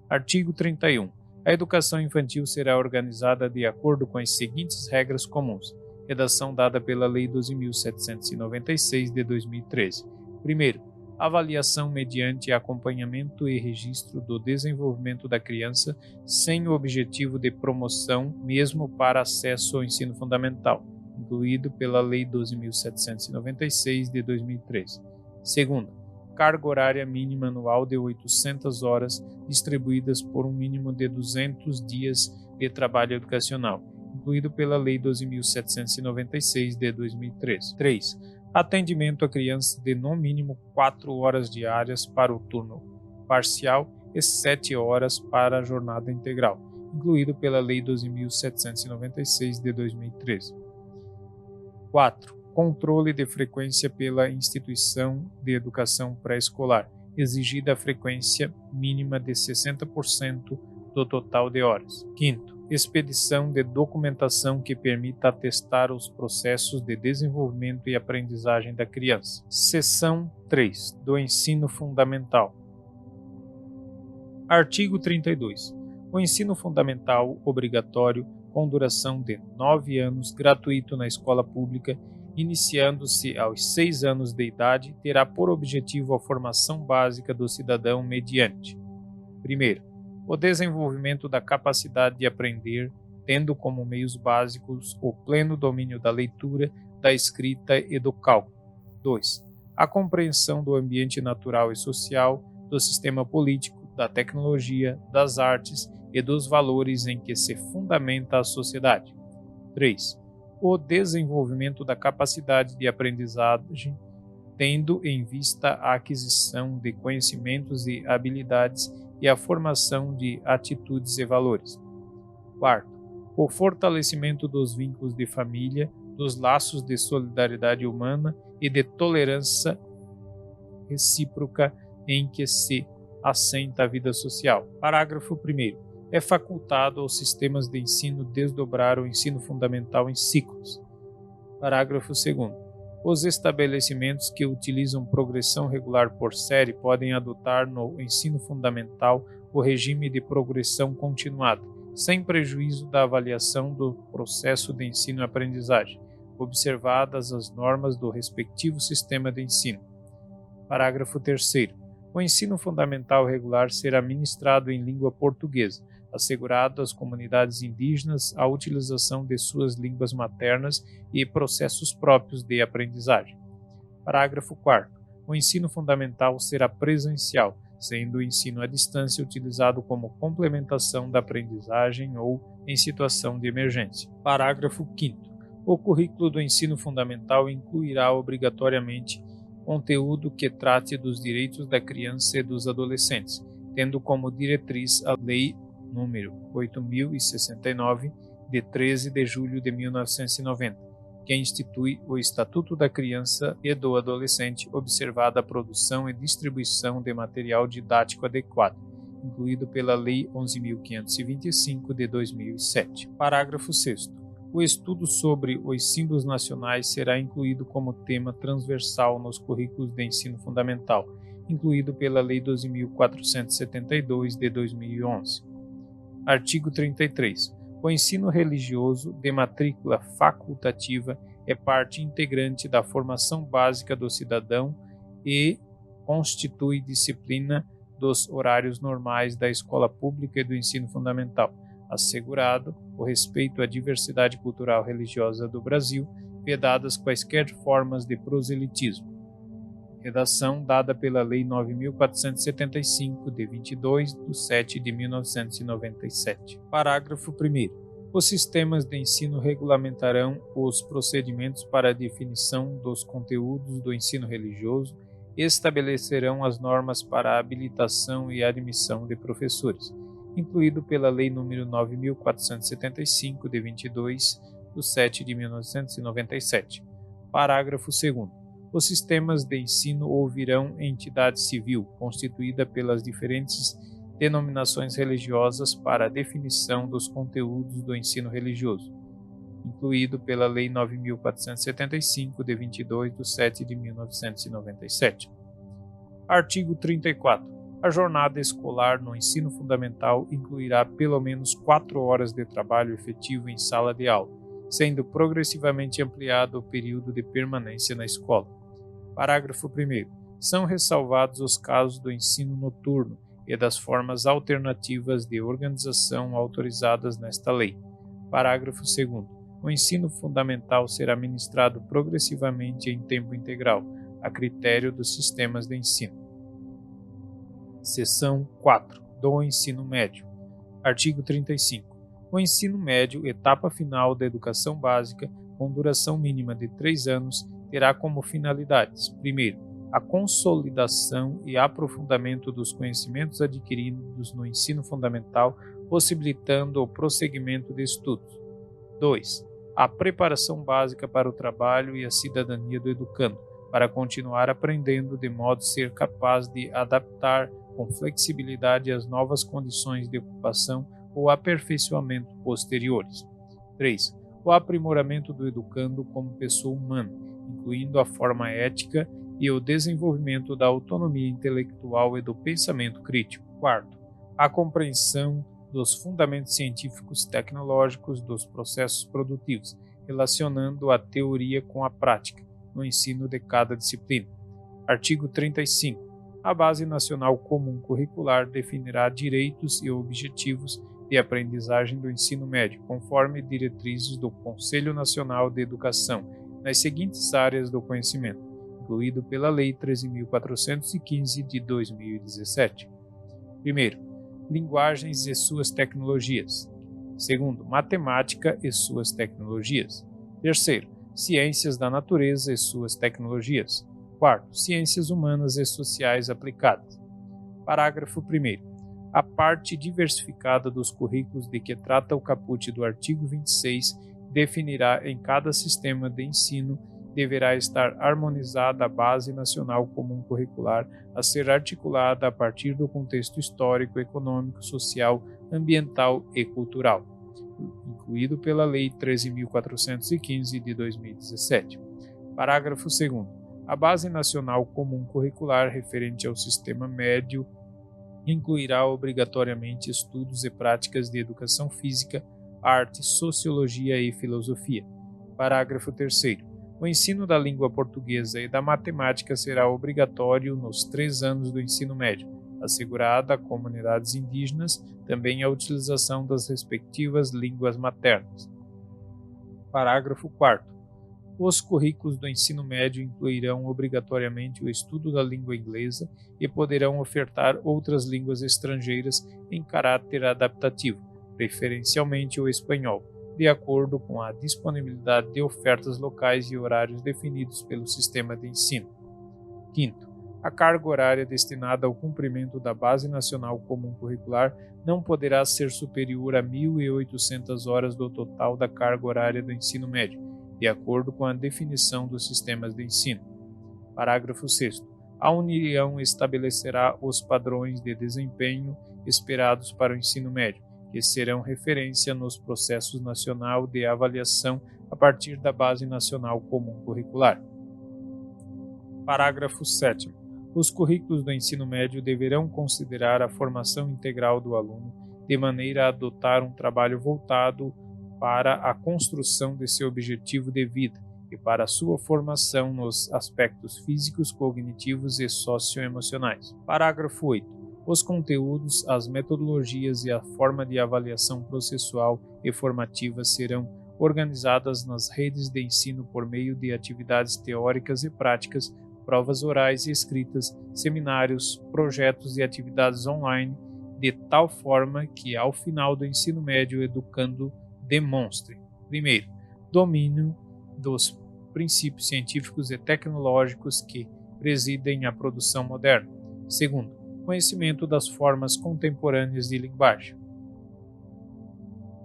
Artigo 31. A educação infantil será organizada de acordo com as seguintes regras comuns. Redação dada pela Lei 12.796 de 2013. Primeiro, avaliação mediante acompanhamento e registro do desenvolvimento da criança sem o objetivo de promoção, mesmo para acesso ao ensino fundamental, incluído pela Lei 12.796 de 2013. Segundo, carga horária mínima anual de 800 horas, distribuídas por um mínimo de 200 dias de trabalho educacional, incluído pela Lei 12.796 de 2013. 3. Atendimento a crianças de no mínimo 4 horas diárias para o turno parcial e 7 horas para a jornada integral, incluído pela Lei 12.796 de 2013. 4. Controle de frequência pela instituição de educação pré-escolar, exigida a frequência mínima de 60% do total de horas. 5º, expedição de documentação que permita atestar os processos de desenvolvimento e aprendizagem da criança. Seção 3. Do ensino fundamental. Artigo 32. O ensino fundamental obrigatório, com duração de 9 anos, gratuito na escola pública, iniciando-se aos 6 anos de idade, terá por objetivo a formação básica do cidadão mediante: primeiro, o desenvolvimento da capacidade de aprender, tendo como meios básicos o pleno domínio da leitura, da escrita e do cálculo. 2. A compreensão do ambiente natural e social, do sistema político, da tecnologia, das artes e dos valores em que se fundamenta a sociedade. 3. O desenvolvimento da capacidade de aprendizagem, tendo em vista a aquisição de conhecimentos e habilidades e a formação de atitudes e valores. 4. O fortalecimento dos vínculos de família, dos laços de solidariedade humana e de tolerância recíproca em que se assenta a vida social. Parágrafo 1º. É facultado aos sistemas de ensino desdobrar o ensino fundamental em ciclos. Parágrafo 2º. Os estabelecimentos que utilizam progressão regular por série podem adotar no ensino fundamental o regime de progressão continuada, sem prejuízo da avaliação do processo de ensino e aprendizagem, observadas as normas do respectivo sistema de ensino. Parágrafo 3º. O ensino fundamental regular será ministrado em língua portuguesa, assegurado às comunidades indígenas a utilização de suas línguas maternas e processos próprios de aprendizagem. Parágrafo 4º. O ensino fundamental será presencial, sendo o ensino à distância utilizado como complementação da aprendizagem ou em situação de emergência. Parágrafo 5º. O currículo do ensino fundamental incluirá obrigatoriamente conteúdo que trate dos direitos da criança e dos adolescentes, tendo como diretriz a Lei nº 8.069, de 13 de julho de 1990, que institui o Estatuto da Criança e do Adolescente, observada a produção e distribuição de material didático adequado, incluído pela Lei 11.525, de 2007. Parágrafo 6º. O estudo sobre os símbolos nacionais será incluído como tema transversal nos currículos de ensino fundamental, incluído pela Lei 12.472, de 2011. Artigo 33. O ensino religioso de matrícula facultativa é parte integrante da formação básica do cidadão e constitui disciplina dos horários normais da escola pública e do ensino fundamental, assegurado o respeito à diversidade cultural religiosa do Brasil, vedadas quaisquer formas de proselitismo. Redação dada pela Lei 9.475, de 22/7/1997. Parágrafo 1º. Os sistemas de ensino regulamentarão os procedimentos para a definição dos conteúdos do ensino religioso e estabelecerão as normas para a habilitação e admissão de professores, incluído pela Lei nº 9.475, de 22/7/1997. Parágrafo 2º. Os sistemas de ensino ouvirão entidade civil, constituída pelas diferentes denominações religiosas para a definição dos conteúdos do ensino religioso, incluído pela Lei 9.475, de 22/7/1997. Artigo 34. A jornada escolar no ensino fundamental incluirá pelo menos 4 horas de trabalho efetivo em sala de aula, sendo progressivamente ampliado o período de permanência na escola. Parágrafo 1º. São ressalvados os casos do ensino noturno e das formas alternativas de organização autorizadas nesta lei. Parágrafo 2º. O ensino fundamental será ministrado progressivamente em tempo integral, a critério dos sistemas de ensino. Seção 4. Do ensino médio. Artigo 35. O ensino médio, etapa final da educação básica, com duração mínima de 3 anos, terá como finalidades: primeiro, a consolidação e aprofundamento dos conhecimentos adquiridos no ensino fundamental, possibilitando o prosseguimento de estudos. 2. A preparação básica para o trabalho e a cidadania do educando, para continuar aprendendo de modo a ser capaz de adaptar com flexibilidade as novas condições de ocupação ou aperfeiçoamento posteriores. 3. O aprimoramento do educando como pessoa humana, incluindo a forma ética e o desenvolvimento da autonomia intelectual e do pensamento crítico. 4. A compreensão dos fundamentos científicos e tecnológicos dos processos produtivos, relacionando a teoria com a prática, no ensino de cada disciplina. Artigo 35. A Base Nacional Comum Curricular definirá direitos e objetivos de aprendizagem do ensino médio, conforme diretrizes do Conselho Nacional de Educação, nas seguintes áreas do conhecimento, incluído pela Lei 13.415 de 2017. Primeiro, linguagens e suas tecnologias. Segundo, matemática e suas tecnologias. Terceiro, ciências da natureza e suas tecnologias. Quarto, ciências humanas e sociais aplicadas. Parágrafo 1º. A parte diversificada dos currículos de que trata o caput do artigo 26 definirá em cada sistema de ensino deverá estar harmonizada à Base Nacional Comum Curricular, a ser articulada a partir do contexto histórico, econômico, social, ambiental e cultural, incluído pela Lei 13.415 de 2017. Parágrafo 2º. A Base Nacional Comum Curricular referente ao sistema médio incluirá obrigatoriamente estudos e práticas de educação física, arte, sociologia e filosofia. Parágrafo 3º. O ensino da língua portuguesa e da matemática será obrigatório nos 3 anos do ensino médio, assegurada a comunidades indígenas também a utilização das respectivas línguas maternas. Parágrafo 4º. Os currículos do ensino médio incluirão obrigatoriamente o estudo da língua inglesa e poderão ofertar outras línguas estrangeiras em caráter adaptativo, preferencialmente o espanhol, de acordo com a disponibilidade de ofertas locais e horários definidos pelo sistema de ensino. 5º. A carga horária destinada ao cumprimento da Base Nacional Comum Curricular não poderá ser superior a 1.800 horas do total da carga horária do ensino médio, de acordo com a definição dos sistemas de ensino. Parágrafo 6º. A União estabelecerá os padrões de desempenho esperados para o ensino médio, que serão referência nos processos nacional de avaliação a partir da Base Nacional Comum Curricular. Parágrafo 7º. Os currículos do ensino médio deverão considerar a formação integral do aluno, de maneira a adotar um trabalho voltado para a construção de seu objetivo de vida e para a sua formação nos aspectos físicos, cognitivos e socioemocionais. Parágrafo 8º. Os conteúdos, as metodologias e a forma de avaliação processual e formativa serão organizadas nas redes de ensino por meio de atividades teóricas e práticas, provas orais e escritas, seminários, projetos e atividades online, de tal forma que, ao final do ensino médio, o educando demonstre, primeiro, domínio dos princípios científicos e tecnológicos que presidem a produção moderna. Segundo, conhecimento das formas contemporâneas de linguagem.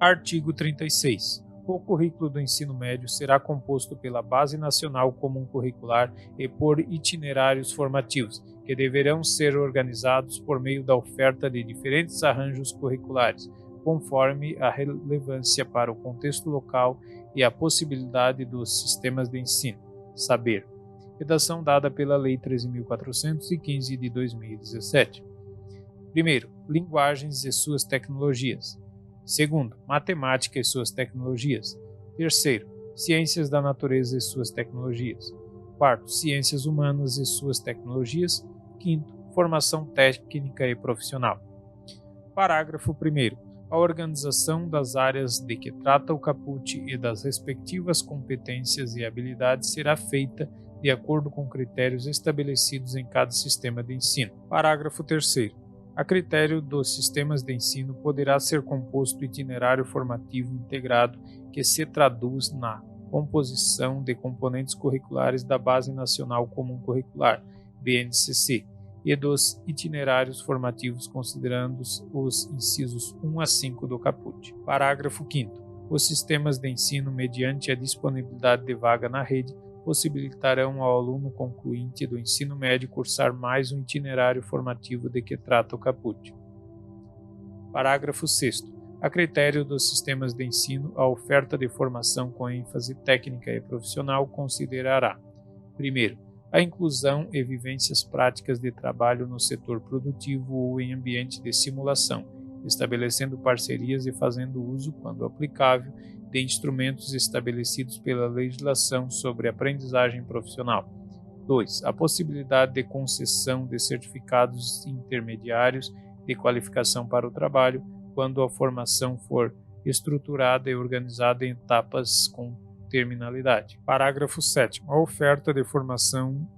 Artigo 36. O currículo do ensino médio será composto pela Base Nacional Comum Curricular e por itinerários formativos, que deverão ser organizados por meio da oferta de diferentes arranjos curriculares, conforme a relevância para o contexto local e a possibilidade dos sistemas de ensino. Saber. Redação dada pela Lei 13.415 de 2017. Primeiro, linguagens e suas tecnologias. Segundo, matemática e suas tecnologias. Terceiro, ciências da natureza e suas tecnologias. Quarto, ciências humanas e suas tecnologias. Quinto, formação técnica e profissional. Parágrafo 1º. A organização das áreas de que trata o caput e das respectivas competências e habilidades será feita de acordo com critérios estabelecidos em cada sistema de ensino. Parágrafo 3º. A critério dos sistemas de ensino poderá ser composto itinerário formativo integrado que se traduz na composição de componentes curriculares da Base Nacional Comum Curricular, BNCC, e dos itinerários formativos considerando os incisos 1 a 5 do caput. Parágrafo 5º. Os sistemas de ensino, mediante a disponibilidade de vaga na rede, possibilitarão ao aluno concluinte do ensino médio cursar mais um itinerário formativo de que trata o caput. Parágrafo 6º. A critério dos sistemas de ensino, a oferta de formação com ênfase técnica e profissional considerará: primeiro, a inclusão e vivências práticas de trabalho no setor produtivo ou em ambiente de simulação, estabelecendo parcerias e fazendo uso, quando aplicável, de instrumentos estabelecidos pela legislação sobre aprendizagem profissional. 2. A possibilidade de concessão de certificados intermediários de qualificação para o trabalho, quando a formação for estruturada e organizada em etapas com terminalidade. Parágrafo 7º. A oferta de formação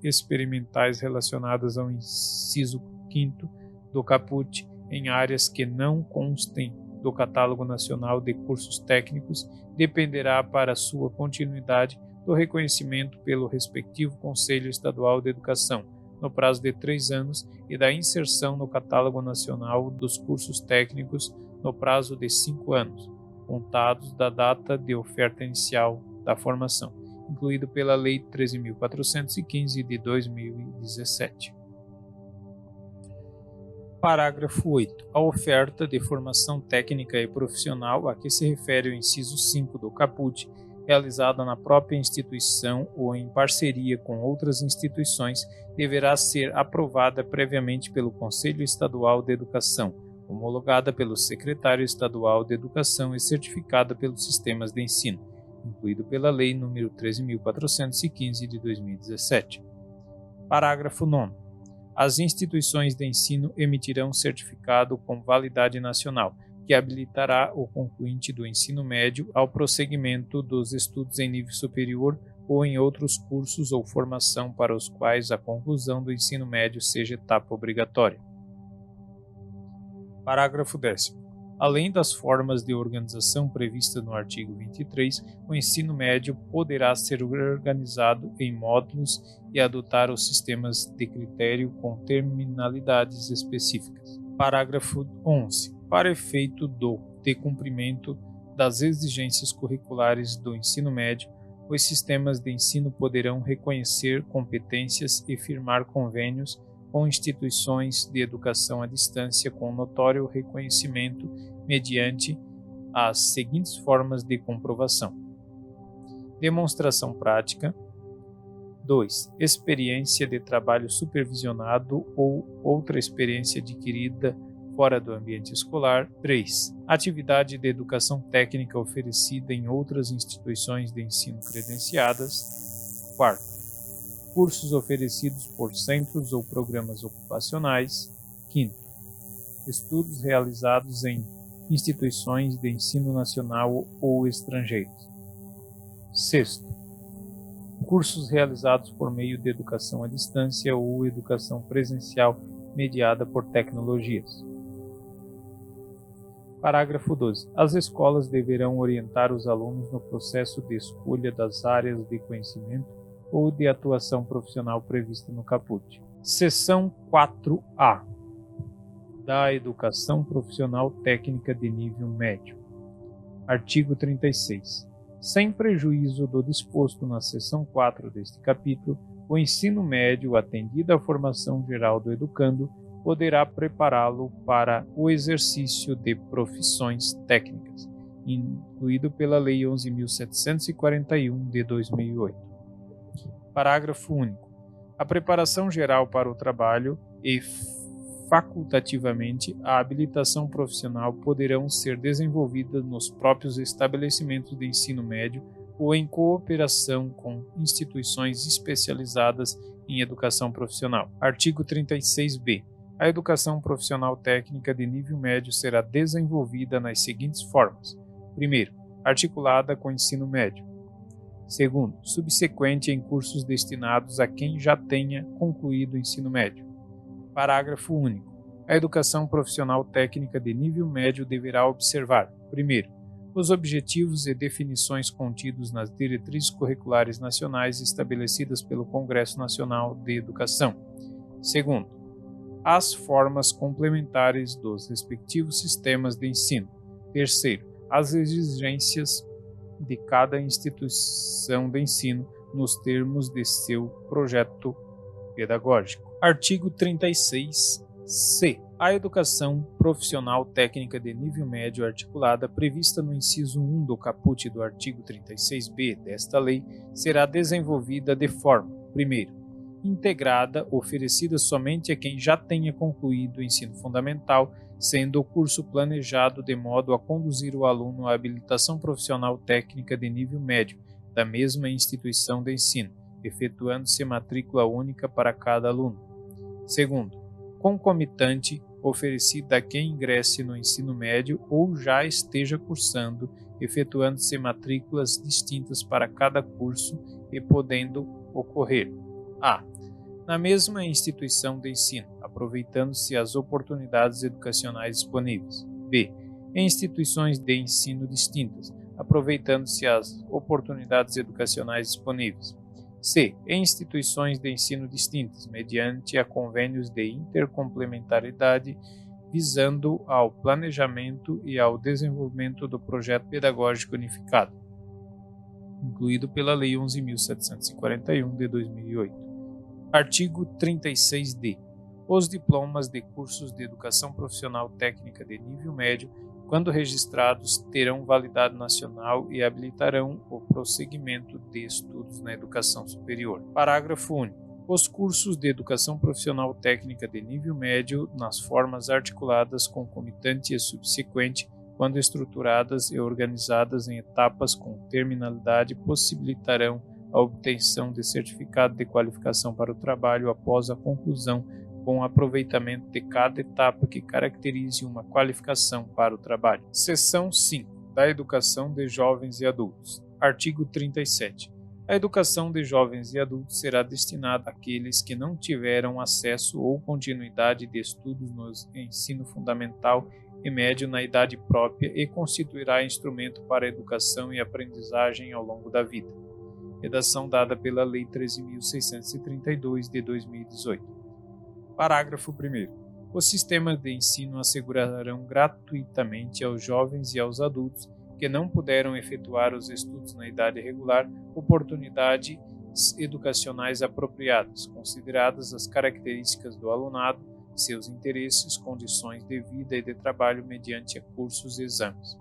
experimentais relacionadas ao inciso 5º do caput em áreas que não constem do Catálogo Nacional de Cursos Técnicos dependerá para sua continuidade do reconhecimento pelo respectivo Conselho Estadual de Educação, no prazo de 3 anos, e da inserção no Catálogo Nacional dos Cursos Técnicos no prazo de 5 anos, contados da data de oferta inicial da formação, incluído pela Lei 13.415 de 2017. Parágrafo 8. A oferta de formação técnica e profissional a que se refere o inciso 5 do caput, realizada na própria instituição ou em parceria com outras instituições, deverá ser aprovada previamente pelo Conselho Estadual de Educação, homologada pelo Secretário Estadual de Educação e certificada pelos sistemas de ensino, incluído pela Lei nº 13.415 de 2017. Parágrafo 9. As instituições de ensino emitirão certificado com validade nacional, que habilitará o concluinte do ensino médio ao prosseguimento dos estudos em nível superior ou em outros cursos ou formação para os quais a conclusão do ensino médio seja etapa obrigatória. Parágrafo 10º. Além das formas de organização previstas no artigo 23, o ensino médio poderá ser organizado em módulos e adotar os sistemas de critério com terminalidades específicas. Parágrafo 11. Para efeito de cumprimento das exigências curriculares do ensino médio, os sistemas de ensino poderão reconhecer competências e firmar convênios com instituições de educação à distância com notório reconhecimento mediante as seguintes formas de comprovação: demonstração prática. 2. Experiência de trabalho supervisionado ou outra experiência adquirida fora do ambiente escolar. 3. Atividade de educação técnica oferecida em outras instituições de ensino credenciadas. 4. Cursos oferecidos por centros ou programas ocupacionais. 5. Estudos realizados em instituições de ensino nacional ou estrangeiros. 6. Cursos realizados por meio de educação à distância ou educação presencial mediada por tecnologias. Parágrafo 12. As escolas deverão orientar os alunos no processo de escolha das áreas de conhecimento ou de atuação profissional prevista no caput. Seção 4A da Educação Profissional Técnica de Nível Médio. Artigo 36. Sem prejuízo do disposto na seção 4 deste capítulo, o ensino médio, atendida a formação geral do educando, poderá prepará-lo para o exercício de profissões técnicas, incluído pela Lei 11.741 de 2008. Parágrafo único. A preparação geral para o trabalho e, facultativamente, a habilitação profissional poderão ser desenvolvidas nos próprios estabelecimentos de ensino médio ou em cooperação com instituições especializadas em educação profissional. Artigo 36b. A educação profissional técnica de nível médio será desenvolvida nas seguintes formas: primeiro, articulada com o ensino médio; segundo, subsequente em cursos destinados a quem já tenha concluído o ensino médio. Parágrafo único. A educação profissional técnica de nível médio deverá observar, primeiro, os objetivos e definições contidos nas diretrizes curriculares nacionais estabelecidas pelo Congresso Nacional de Educação; segundo, as formas complementares dos respectivos sistemas de ensino; terceiro, as exigências de cada instituição de ensino nos termos de seu projeto pedagógico. Artigo 36c. A educação profissional técnica de nível médio articulada prevista no inciso 1 do caput do artigo 36b desta lei será desenvolvida de forma, primeiro, integrada, oferecida somente a quem já tenha concluído o ensino fundamental, sendo o curso planejado de modo a conduzir o aluno à habilitação profissional técnica de nível médio da mesma instituição de ensino, efetuando-se matrícula única para cada aluno. Segundo, concomitante, oferecida a quem ingresse no ensino médio ou já esteja cursando, efetuando-se matrículas distintas para cada curso e podendo ocorrer: a. Na mesma instituição de ensino, aproveitando-se as oportunidades educacionais disponíveis. B. Em instituições de ensino distintas, aproveitando-se as oportunidades educacionais disponíveis. C. Em instituições de ensino distintas, mediante a convênios de intercomplementaridade, visando ao planejamento e ao desenvolvimento do projeto pedagógico unificado. incluído pela Lei 11.741 de 2008. Artigo 36-D. Os diplomas de cursos de educação profissional técnica de nível médio, quando registrados, terão validade nacional e habilitarão o prosseguimento de estudos na educação superior. Parágrafo único. Os cursos de educação profissional técnica de nível médio, nas formas articuladas, concomitante e subsequente, quando estruturadas e organizadas em etapas com terminalidade, possibilitarão a obtenção de certificado de qualificação para o trabalho após a conclusão, com o aproveitamento de cada etapa que caracterize uma qualificação para o trabalho. Seção 5. Da educação de jovens e adultos. Artigo 37. A educação de jovens e adultos será destinada àqueles que não tiveram acesso ou continuidade de estudos no ensino fundamental e médio na idade própria e constituirá instrumento para a educação e aprendizagem ao longo da vida. Redação dada pela Lei 13.632 de 2018. Parágrafo 1º. Os sistemas de ensino assegurarão gratuitamente aos jovens e aos adultos que não puderam efetuar os estudos na idade regular oportunidades educacionais apropriadas, consideradas as características do alunado, seus interesses, condições de vida e de trabalho mediante cursos e exames.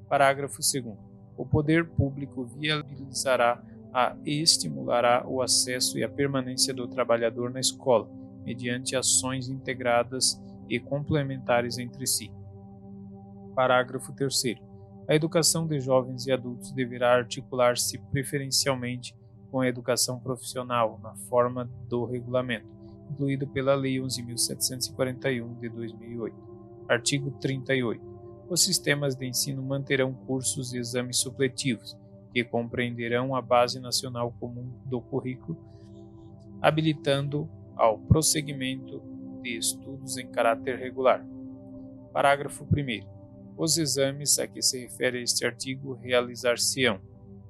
Parágrafo 2º. O poder público viabilizará e estimulará o acesso e a permanência do trabalhador na escola, mediante ações integradas e complementares entre si. Parágrafo 3º. A educação de jovens e adultos deverá articular-se preferencialmente com a educação profissional, na forma do regulamento, incluído pela Lei 11.741 de 2008. Artigo 38. Os sistemas de ensino manterão cursos e exames supletivos, que compreenderão a base nacional comum do currículo, habilitando ao prosseguimento de estudos em caráter regular. Parágrafo 1º. Os exames a que se refere este artigo realizar-se-ão: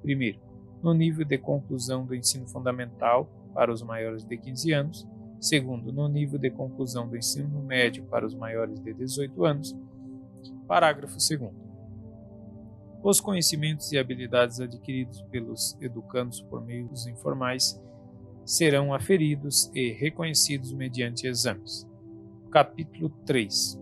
1º, no nível de conclusão do ensino fundamental para os maiores de 15 anos, 2º, no nível de conclusão do ensino médio para os maiores de 18 anos. Parágrafo 2º. Os conhecimentos e habilidades adquiridos pelos educandos por meios informais serão aferidos e reconhecidos mediante exames. Capítulo 3.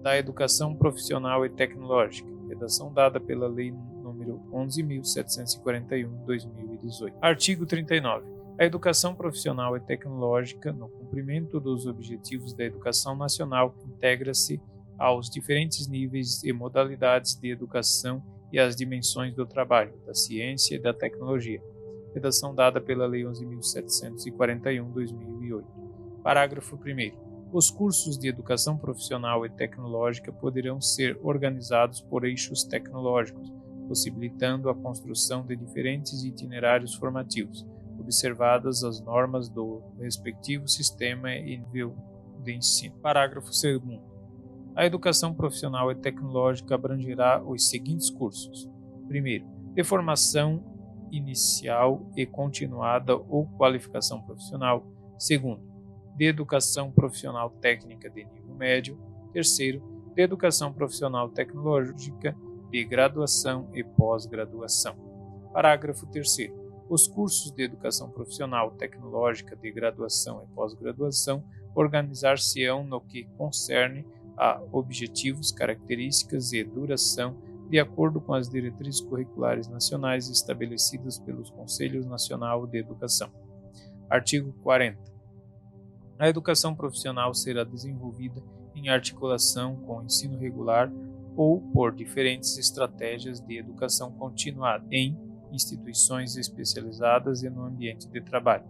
Da Educação Profissional e Tecnológica. Redação dada pela Lei nº 11.741/2018. Artigo 39. A educação profissional e tecnológica, no cumprimento dos objetivos da educação nacional, integra-se aos diferentes níveis e modalidades de educação e às dimensões do trabalho, da ciência e da tecnologia. Redação dada pela Lei 11.741/2008. Parágrafo 1º. Os cursos de educação profissional e tecnológica poderão ser organizados por eixos tecnológicos, possibilitando a construção de diferentes itinerários formativos, observadas as normas do respectivo sistema e nível de ensino. Parágrafo 2º. A educação profissional e tecnológica abrangerá os seguintes cursos: 1º, de formação inicial e continuada ou qualificação profissional; 2º, de educação profissional técnica de nível médio; 3º, de educação profissional tecnológica de graduação e pós-graduação. Parágrafo 3º. Os cursos de educação profissional tecnológica de graduação e pós-graduação organizar-se-ão no que concerne a objetivos, características e duração, de acordo com as diretrizes curriculares nacionais estabelecidas pelos Conselhos Nacional de Educação. Artigo 40. A educação profissional será desenvolvida em articulação com o ensino regular ou por diferentes estratégias de educação continuada em instituições especializadas e no ambiente de trabalho.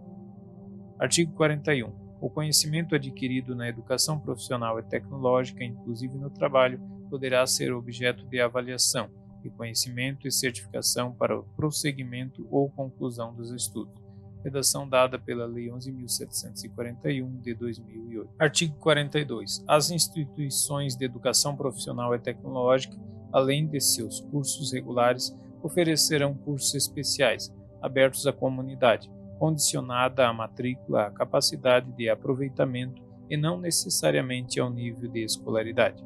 Artigo 41. O conhecimento adquirido na educação profissional e tecnológica, inclusive no trabalho, poderá ser objeto de avaliação, reconhecimento e certificação para o prosseguimento ou conclusão dos estudos. Redação dada pela Lei 11.741 de 2008. Artigo 42. As instituições de educação profissional e tecnológica, além de seus cursos regulares, oferecerão cursos especiais, abertos à comunidade, condicionada à matrícula, à capacidade de aproveitamento e não necessariamente ao nível de escolaridade.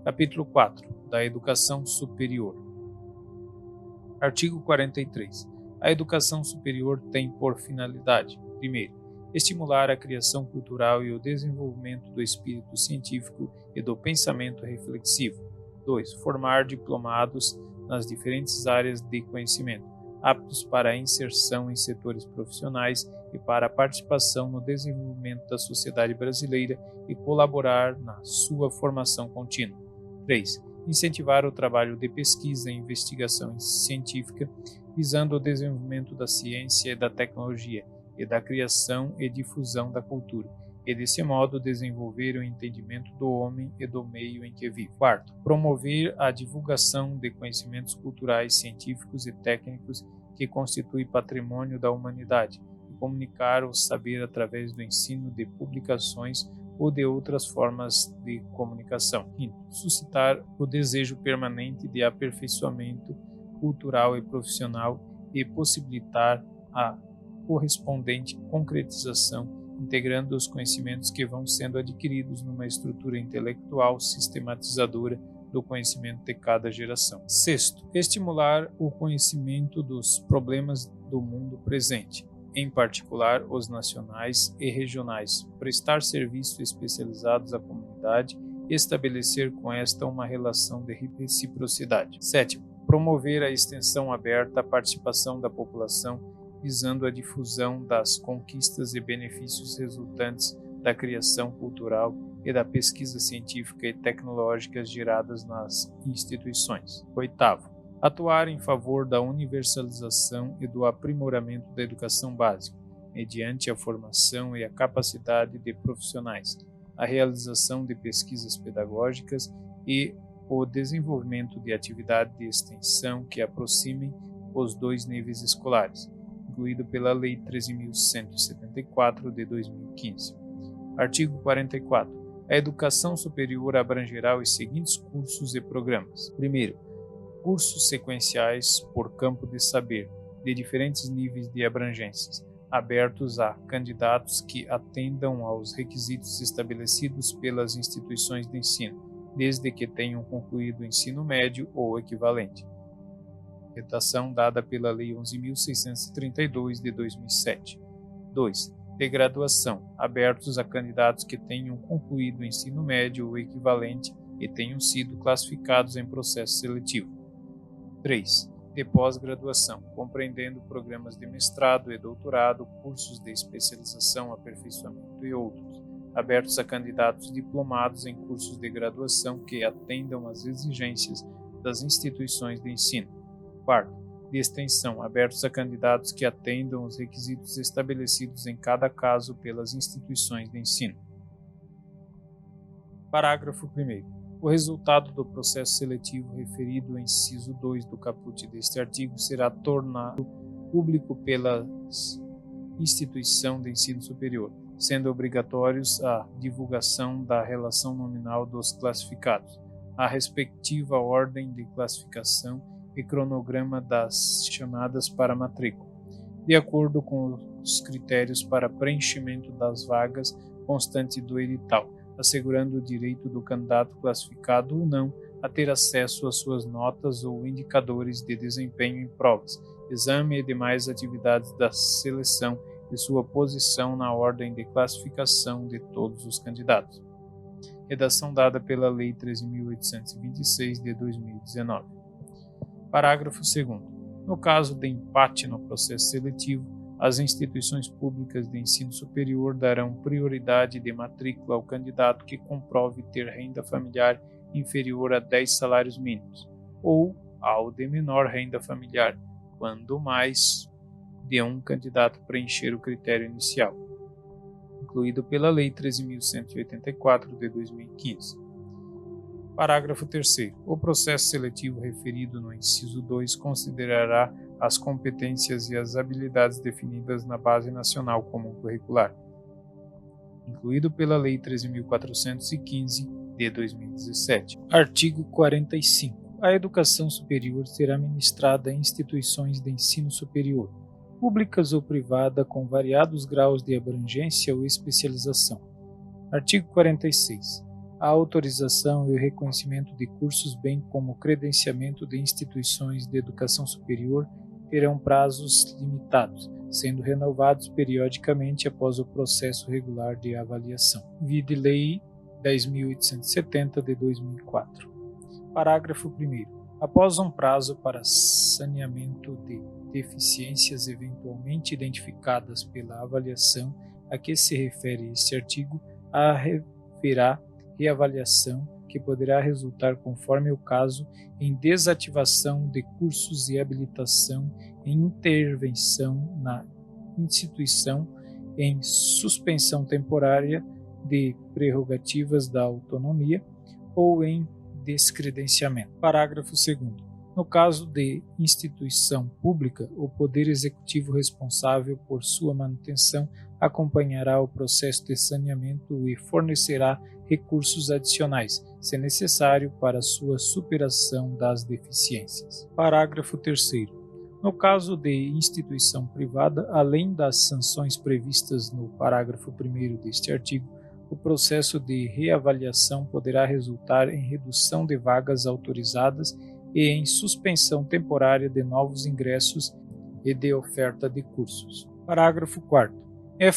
Capítulo 4. Da Educação Superior. Artigo 43. A educação superior tem por finalidade: primeiro, estimular a criação cultural e o desenvolvimento do espírito científico e do pensamento reflexivo. 2. Formar diplomados nas diferentes áreas de conhecimento, aptos para a inserção em setores profissionais e para a participação no desenvolvimento da sociedade brasileira e colaborar na sua formação contínua. 3. Incentivar o trabalho de pesquisa e investigação científica, visando o desenvolvimento da ciência e da tecnologia, e da criação e difusão da cultura, e desse modo desenvolver o entendimento do homem e do meio em que vive. 4. Promover a divulgação de conhecimentos culturais, científicos e técnicos que constituem patrimônio da humanidade, e comunicar o saber através do ensino de publicações ou de outras formas de comunicação. 5. Suscitar o desejo permanente de aperfeiçoamento cultural e profissional e possibilitar a correspondente concretização, integrando os conhecimentos que vão sendo adquiridos numa estrutura intelectual sistematizadora do conhecimento de cada geração. 6. Estimular o conhecimento dos problemas do mundo presente, em particular os nacionais e regionais, prestar serviços especializados à comunidade e estabelecer com esta uma relação de reciprocidade. 7. Promover a extensão aberta à participação da população, visando a difusão das conquistas e benefícios resultantes da criação cultural e da pesquisa científica e tecnológica geradas nas instituições. 8. Atuar em favor da universalização e do aprimoramento da educação básica, mediante a formação e a capacidade de profissionais, a realização de pesquisas pedagógicas e o desenvolvimento de atividades de extensão que aproximem os dois níveis escolares, incluído pela Lei 13.174 de 2015. Artigo 44. A educação superior abrangerá os seguintes cursos e programas. Primeiro, cursos sequenciais por campo de saber, de diferentes níveis de abrangências, abertos a candidatos que atendam aos requisitos estabelecidos pelas instituições de ensino, desde que tenham concluído o ensino médio ou equivalente. Redação dada pela Lei 11.632 de 2007. 2. De graduação, abertos a candidatos que tenham concluído o ensino médio ou equivalente e tenham sido classificados em processo seletivo. 3. De pós-graduação, compreendendo programas de mestrado e doutorado, cursos de especialização, aperfeiçoamento e outros, abertos a candidatos diplomados em cursos de graduação que atendam às exigências das instituições de ensino. 4. De extensão, abertos a candidatos que atendam os requisitos estabelecidos em cada caso pelas instituições de ensino. Parágrafo 1º. O resultado do processo seletivo referido ao inciso 2 do caput deste artigo será tornado público pela instituição de ensino superior, sendo obrigatórios a divulgação da relação nominal dos classificados, a respectiva ordem de classificação e cronograma das chamadas para matrícula, de acordo com os critérios para preenchimento das vagas constantes do edital, assegurando o direito do candidato classificado ou não a ter acesso às suas notas ou indicadores de desempenho em provas, exame e demais atividades da seleção e sua posição na ordem de classificação de todos os candidatos. Redação dada pela Lei 13.826 de 2019. Parágrafo 2º. No caso de empate no processo seletivo, as instituições públicas de ensino superior darão prioridade de matrícula ao candidato que comprove ter renda familiar inferior a 10 salários mínimos, ou ao de menor renda familiar, quando mais de um candidato preencher o critério inicial, incluído pela Lei 13.184 de 2015. Parágrafo 3º. O processo seletivo referido no inciso 2 considerará as competências e as habilidades definidas na Base Nacional Comum Curricular, incluído pela Lei 13.415 de 2017. Artigo 45. A educação superior será ministrada em instituições de ensino superior, públicas ou privada, com variados graus de abrangência ou especialização. Artigo 46. A autorização e o reconhecimento de cursos, bem como o credenciamento de instituições de educação superior, terão prazos limitados, sendo renovados periodicamente após o processo regular de avaliação. Vide Lei 10.870 de 2004. Parágrafo 1º. Após um prazo para saneamento de deficiências eventualmente identificadas pela avaliação a que se refere este artigo, haverá reavaliação que poderá resultar, conforme o caso, em desativação de cursos e habilitação, em intervenção na instituição, em suspensão temporária de prerrogativas da autonomia ou em descredenciamento. Parágrafo 2º. No caso de instituição pública, o Poder Executivo responsável por sua manutenção acompanhará o processo de saneamento e fornecerá recursos adicionais, se necessário, para sua superação das deficiências. Parágrafo 3º. No caso de instituição privada, além das sanções previstas no parágrafo 1º deste artigo, o processo de reavaliação poderá resultar em redução de vagas autorizadas e em suspensão temporária de novos ingressos e de oferta de cursos. Parágrafo 4º. É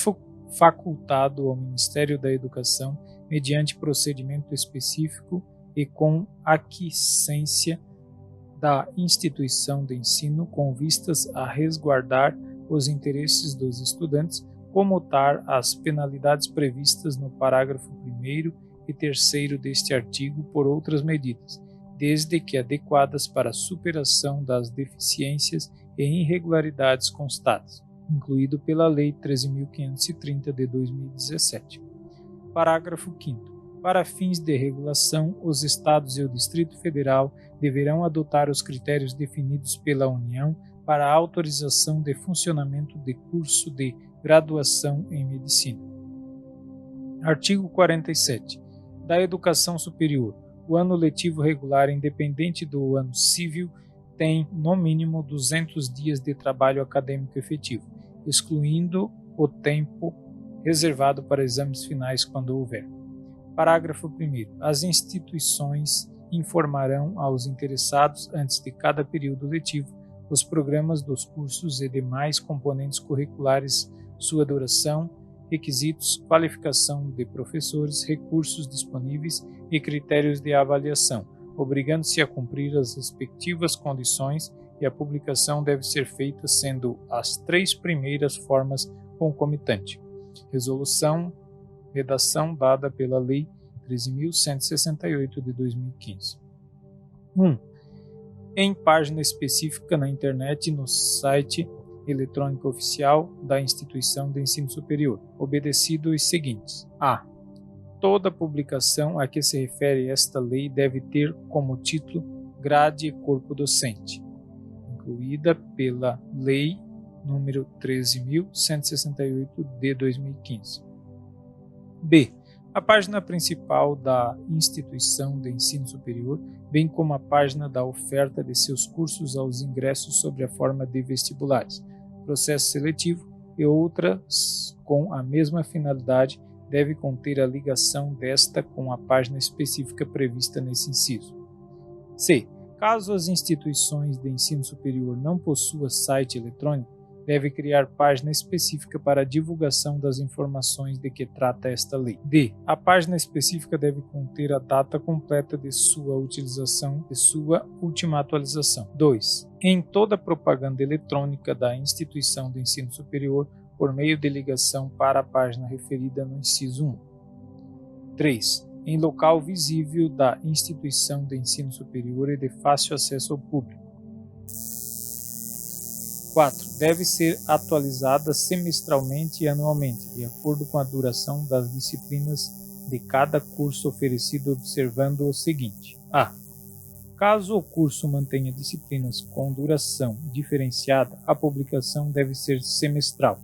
facultado ao Ministério da Educação, mediante procedimento específico e com aquiescência da instituição de ensino, com vistas a resguardar os interesses dos estudantes, comutar as penalidades previstas no parágrafo 1º e 3º deste artigo por outras medidas, desde que adequadas para a superação das deficiências e irregularidades constadas, incluído pela Lei 13.530 de 2017. Parágrafo 5º. Para fins de regulação, os Estados e o Distrito Federal deverão adotar os critérios definidos pela União para a autorização de funcionamento de curso de graduação em medicina. Artigo 47. Da educação superior. O ano letivo regular, independente do ano civil, tem, no mínimo, 200 dias de trabalho acadêmico efetivo, excluindo o tempo reservado para exames finais quando houver. Parágrafo 1º. As instituições informarão aos interessados, antes de cada período letivo, os programas dos cursos e demais componentes curriculares, sua duração, requisitos, qualificação de professores, recursos disponíveis e critérios de avaliação, obrigando-se a cumprir as respectivas condições, e a publicação deve ser feita sendo as 3 primeiras formas concomitante. Resolução, redação dada pela Lei 13.168 de 2015. 1. Em página específica na internet, no site eletrônico oficial da instituição de ensino superior, obedecido os seguintes: a. Toda publicação a que se refere esta lei deve ter como título Grade e Corpo Docente, incluída pela Lei nº 13.168 de 2015. B. A página principal da instituição de ensino superior, bem como a página da oferta de seus cursos aos ingressos sob a forma de vestibulares, processo seletivo e outras com a mesma finalidade, deve conter a ligação desta com a página específica prevista nesse inciso. C. Caso as instituições de ensino superior não possuam site eletrônico, deve criar página específica para a divulgação das informações de que trata esta lei. D. A página específica deve conter a data completa de sua utilização e sua última atualização. 2. Em toda propaganda eletrônica da instituição de ensino superior, por meio de ligação para a página referida no inciso 1. 3. Em local visível da instituição de ensino superior e de fácil acesso ao público. 4. Deve ser atualizada semestralmente e anualmente, de acordo com a duração das disciplinas de cada curso oferecido, observando o seguinte: a. Caso o curso mantenha disciplinas com duração diferenciada, a publicação deve ser semestral.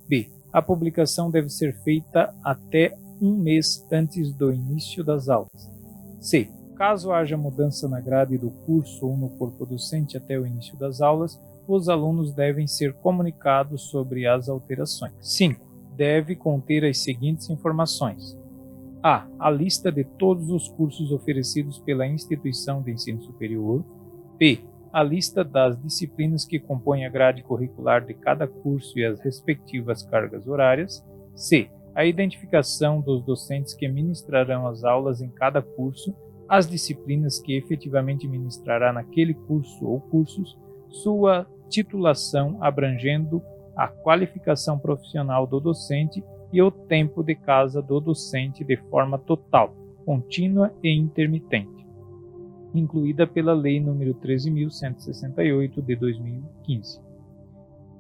B. A publicação deve ser feita até um mês antes do início das aulas. C. Caso haja mudança na grade do curso ou no corpo docente até o início das aulas, os alunos devem ser comunicados sobre as alterações. 5. Deve conter as seguintes informações: a. A lista de todos os cursos oferecidos pela instituição de ensino superior. B. a lista das disciplinas que compõem a grade curricular de cada curso e as respectivas cargas horárias. C. A identificação dos docentes que ministrarão as aulas em cada curso, as disciplinas que efetivamente ministrará naquele curso ou cursos, sua titulação abrangendo a qualificação profissional do docente e o tempo de casa do docente de forma total, contínua e intermitente, incluída pela Lei nº 13.168 de 2015.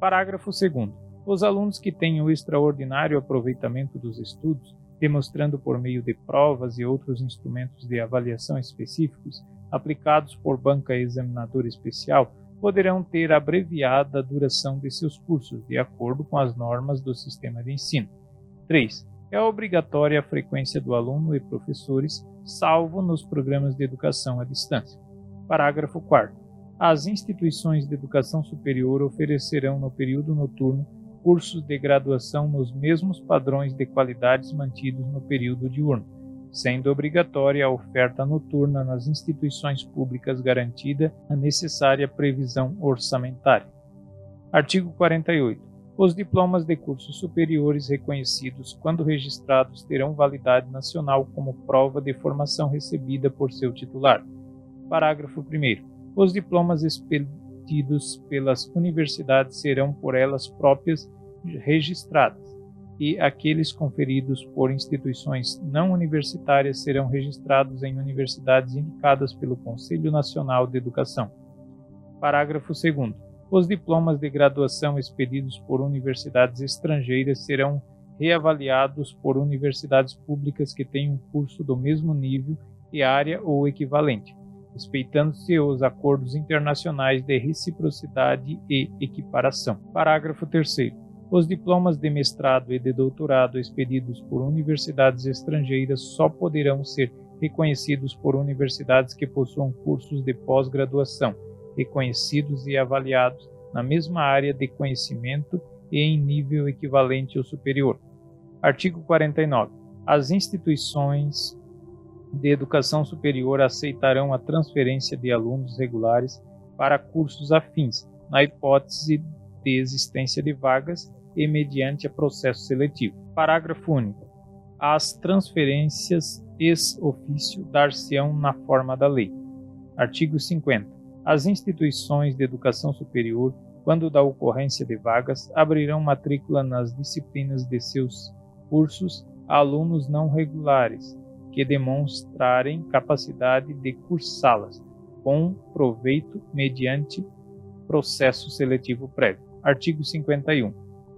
Parágrafo 2º. Os alunos que tenham extraordinário aproveitamento dos estudos, demonstrando por meio de provas e outros instrumentos de avaliação específicos, aplicados por banca examinadora especial, poderão ter abreviada a duração de seus cursos, de acordo com as normas do sistema de ensino. 3. É obrigatória a frequência do aluno e professores, salvo nos programas de educação à distância. Parágrafo 4º. As instituições de educação superior oferecerão no período noturno cursos de graduação nos mesmos padrões de qualidades mantidos no período diurno, sendo obrigatória a oferta noturna nas instituições públicas garantida a necessária previsão orçamentária. Artigo 48. Os diplomas de cursos superiores reconhecidos, quando registrados, terão validade nacional como prova de formação recebida por seu titular. Parágrafo 1º. Os diplomas expedidos pelas universidades serão por elas próprias registradas, e aqueles conferidos por instituições não universitárias serão registrados em universidades indicadas pelo Conselho Nacional de Educação. Parágrafo 2º. Os diplomas de graduação expedidos por universidades estrangeiras serão reavaliados por universidades públicas que tenham um curso do mesmo nível e área ou equivalente, respeitando-se os acordos internacionais de reciprocidade e equiparação. Parágrafo 3º. Os diplomas de mestrado e de doutorado expedidos por universidades estrangeiras só poderão ser reconhecidos por universidades que possuam cursos de pós-graduação, reconhecidos e avaliados na mesma área de conhecimento e em nível equivalente ou superior. Artigo 49. As instituições de educação superior aceitarão a transferência de alunos regulares para cursos afins, na hipótese de existência de vagas e mediante a processo seletivo. Parágrafo único. As transferências ex officio dar-se-ão na forma da lei. Artigo 50. As instituições de educação superior, quando da ocorrência de vagas, abrirão matrícula nas disciplinas de seus cursos a alunos não regulares, que demonstrarem capacidade de cursá-las, com proveito mediante processo seletivo prévio. Artigo 51.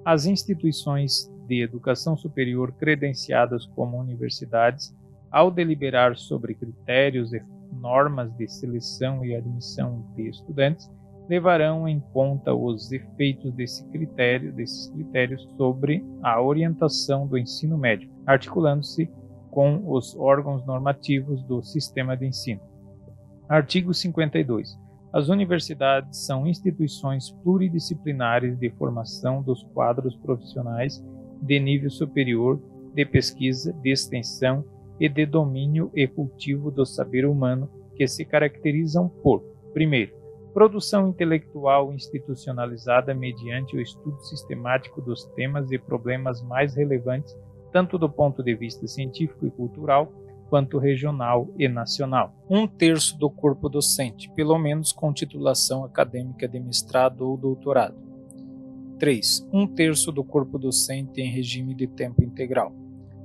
As instituições de educação superior credenciadas como universidades, ao deliberar sobre critérios e normas de seleção e admissão de estudantes, levarão em conta os efeitos desses critérios sobre a orientação do ensino médio, articulando-se com os órgãos normativos do sistema de ensino. Artigo 52. As universidades são instituições pluridisciplinares de formação dos quadros profissionais de nível superior, de pesquisa, de extensão e de domínio e cultivo do saber humano, que se caracterizam por: primeiro, produção intelectual institucionalizada mediante o estudo sistemático dos temas e problemas mais relevantes, tanto do ponto de vista científico e cultural, quanto regional e nacional. 1/3 do corpo docente, pelo menos com titulação acadêmica de mestrado ou doutorado. 3. 1/3 do corpo docente em regime de tempo integral.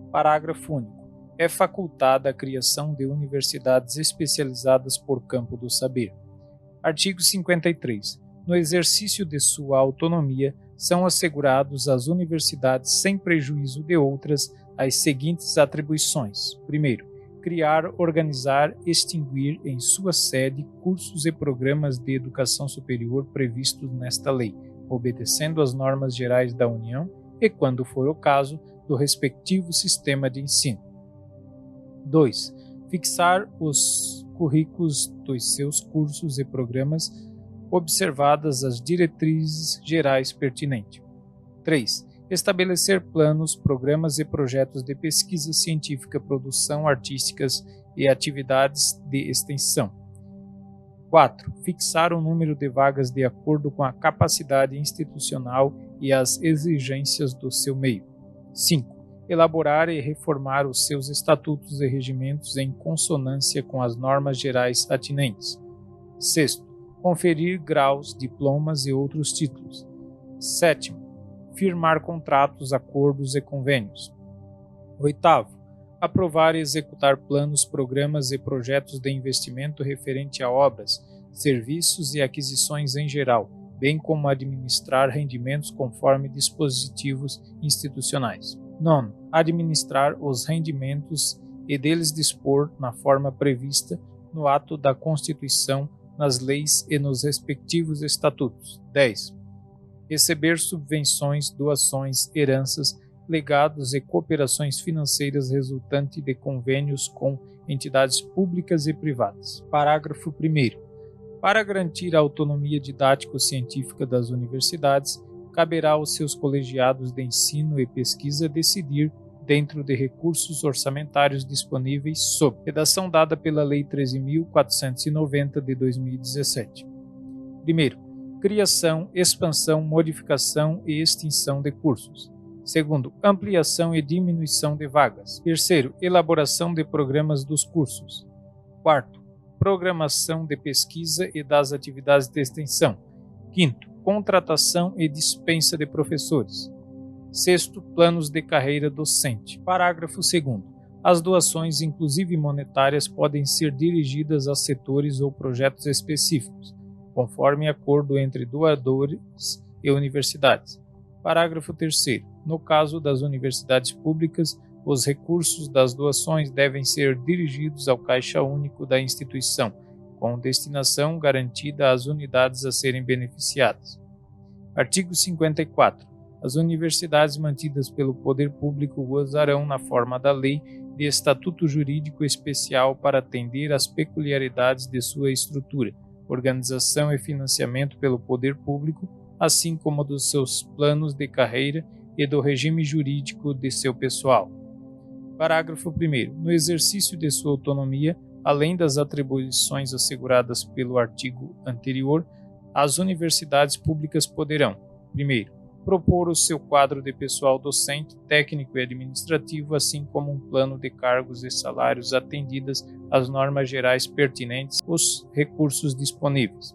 Parágrafo único. É facultada a criação de universidades especializadas por campo do saber. Artigo 53. No exercício de sua autonomia, são assegurados às universidades, sem prejuízo de outras, as seguintes atribuições. Primeiro, criar, organizar, extinguir em sua sede cursos e programas de educação superior previstos nesta lei, obedecendo às normas gerais da União e, quando for o caso, do respectivo sistema de ensino. 2. Fixar os currículos dos seus cursos e programas, observadas as diretrizes gerais pertinentes. 3. Estabelecer planos, programas e projetos de pesquisa científica, produção artísticas e atividades de extensão. 4. Fixar o número de vagas de acordo com a capacidade institucional e as exigências do seu meio. 5. Elaborar e reformar os seus estatutos e regimentos em consonância com as normas gerais atinentes. 6. Conferir graus, diplomas e outros títulos. 7. Firmar contratos, acordos e convênios. 8. Aprovar e executar planos, programas e projetos de investimento referente a obras, serviços e aquisições em geral, bem como administrar rendimentos conforme dispositivos institucionais. 9. Administrar os rendimentos e deles dispor na forma prevista no ato da Constituição, nas leis e nos respectivos estatutos. 10. Receber subvenções, doações, heranças, legados e cooperações financeiras resultantes de convênios com entidades públicas e privadas. Parágrafo 1º. Para garantir a autonomia didático-científica das universidades, caberá aos seus colegiados de ensino e pesquisa decidir, dentro de recursos orçamentários disponíveis, sob redação dada pela Lei 13.490 de 2017. Primeiro, criação, expansão, modificação e extinção de cursos. Segundo, ampliação e diminuição de vagas. Terceiro, elaboração de programas dos cursos. Quarto, programação de pesquisa e das atividades de extensão. Quinto, contratação e dispensa de professores. Sexto, planos de carreira docente. Parágrafo 2º. As doações, inclusive monetárias, podem ser dirigidas a setores ou projetos específicos, conforme acordo entre doadores e universidades. Parágrafo 3º. No caso das universidades públicas, os recursos das doações devem ser dirigidos ao caixa único da instituição, com destinação garantida às unidades a serem beneficiadas. Artigo 54. As universidades mantidas pelo poder público gozarão, na forma da lei, de estatuto jurídico especial para atender às peculiaridades de sua estrutura, organização e financiamento pelo poder público, assim como dos seus planos de carreira e do regime jurídico de seu pessoal. Parágrafo 1º. No exercício de sua autonomia, além das atribuições asseguradas pelo artigo anterior, as universidades públicas poderão: 1º, propor o seu quadro de pessoal docente, técnico e administrativo, assim como um plano de cargos e salários atendidas às normas gerais pertinentes, os recursos disponíveis.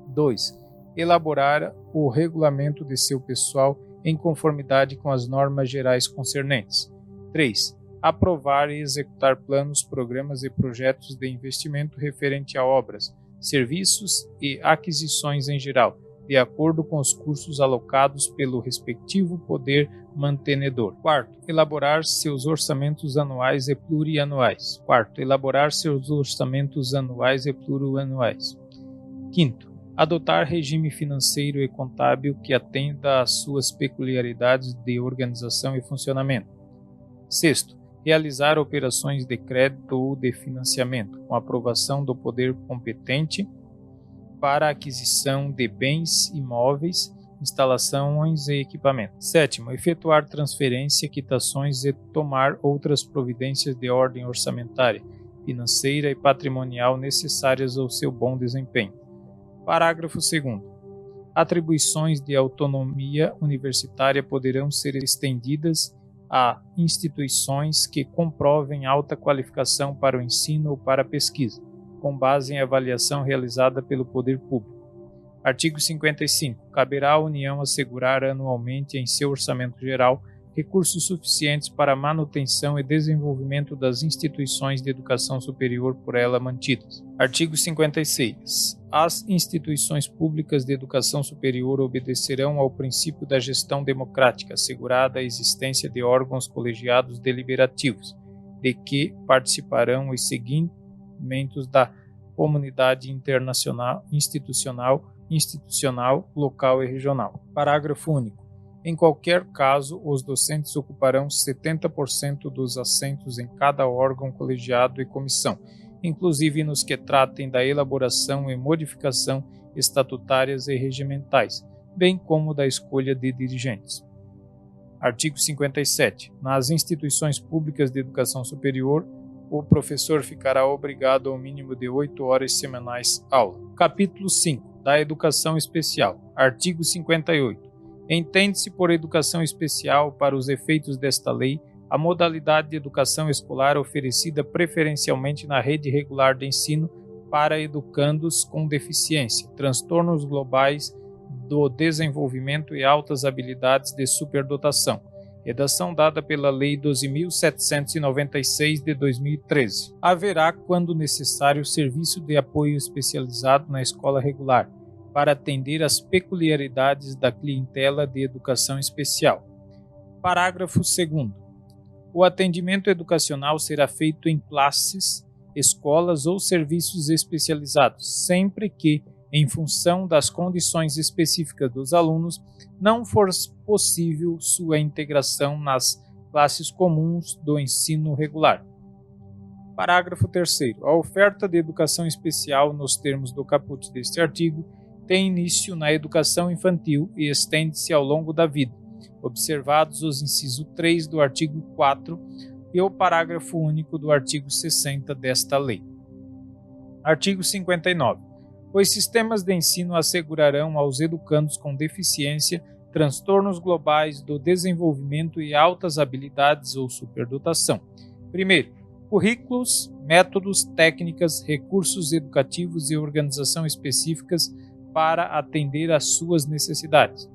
2. Elaborar o regulamento de seu pessoal em conformidade com as normas gerais concernentes. 3. Aprovar e executar planos, programas e projetos de investimento referente a obras, serviços e aquisições em geral, de acordo com os cursos alocados pelo respectivo poder mantenedor. 4. Elaborar seus orçamentos anuais e plurianuais. 4. Elaborar seus orçamentos anuais e plurianuais. 5. Adotar regime financeiro e contábil que atenda às suas peculiaridades de organização e funcionamento. 6. Realizar operações de crédito ou de financiamento, com aprovação do poder competente, para a aquisição de bens imóveis, instalações e equipamentos. 7. Efetuar transferência, quitações e tomar outras providências de ordem orçamentária, financeira e patrimonial necessárias ao seu bom desempenho. Parágrafo 2º. Atribuições de autonomia universitária poderão ser estendidas a instituições que comprovem alta qualificação para o ensino ou para a pesquisa, com base em avaliação realizada pelo poder público. Artigo 55. Caberá à União assegurar anualmente em seu orçamento geral recursos suficientes para a manutenção e desenvolvimento das instituições de educação superior por ela mantidas. Artigo 56. As instituições públicas de educação superior obedecerão ao princípio da gestão democrática, assegurada a existência de órgãos colegiados deliberativos, de que participarão os seguintes da comunidade internacional, institucional, local e regional. Parágrafo único. Em qualquer caso, os docentes ocuparão 70% dos assentos em cada órgão colegiado e comissão, inclusive nos que tratem da elaboração e modificação estatutárias e regimentais, bem como da escolha de dirigentes. Artigo 57. Nas instituições públicas de educação superior, o professor ficará obrigado ao mínimo de 8 horas semanais aula. Capítulo 5. Da Educação Especial. Artigo 58. Entende-se por educação especial, para os efeitos desta lei, a modalidade de educação escolar oferecida preferencialmente na rede regular de ensino para educandos com deficiência, transtornos globais do desenvolvimento e altas habilidades de superdotação. Redação dada pela Lei 12.796 de 2013. Haverá, quando necessário, serviço de apoio especializado na escola regular, para atender às peculiaridades da clientela de educação especial. Parágrafo 2º. O atendimento educacional será feito em classes, escolas ou serviços especializados, sempre que, em função das condições específicas dos alunos, não for possível sua integração nas classes comuns do ensino regular. Parágrafo 3º. A oferta de educação especial, nos termos do caput deste artigo, tem início na educação infantil e estende-se ao longo da vida, observados os incisos 3 do artigo 4 e o parágrafo único do artigo 60 desta lei. Artigo 59. Os sistemas de ensino assegurarão aos educandos com deficiência, transtornos globais do desenvolvimento e altas habilidades ou superdotação. Primeiro, currículos, métodos, técnicas, recursos educativos e organização específicas para atender às suas necessidades.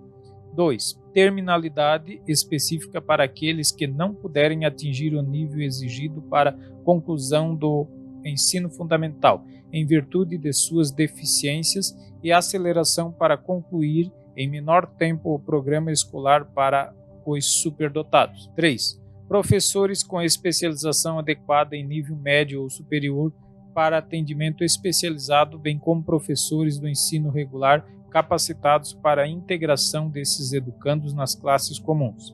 2. Terminalidade específica para aqueles que não puderem atingir o nível exigido para conclusão do ensino fundamental, em virtude de suas deficiências, e aceleração para concluir em menor tempo o programa escolar para os superdotados. 3. Professores com especialização adequada em nível médio ou superior para atendimento especializado, bem como professores do ensino regular capacitados para a integração desses educandos nas classes comuns.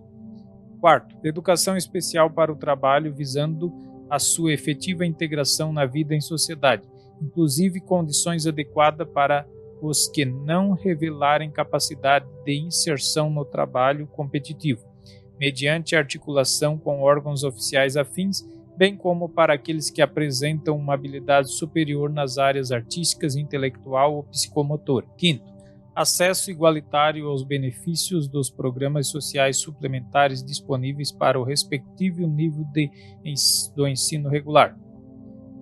4. Educação especial para o trabalho, visando a sua efetiva integração na vida em sociedade, inclusive condições adequadas para os que não revelarem capacidade de inserção no trabalho competitivo, mediante articulação com órgãos oficiais afins, bem como para aqueles que apresentam uma habilidade superior nas áreas artísticas, intelectual ou psicomotora. 5. Acesso igualitário aos benefícios dos programas sociais suplementares disponíveis para o respectivo nível do ensino regular.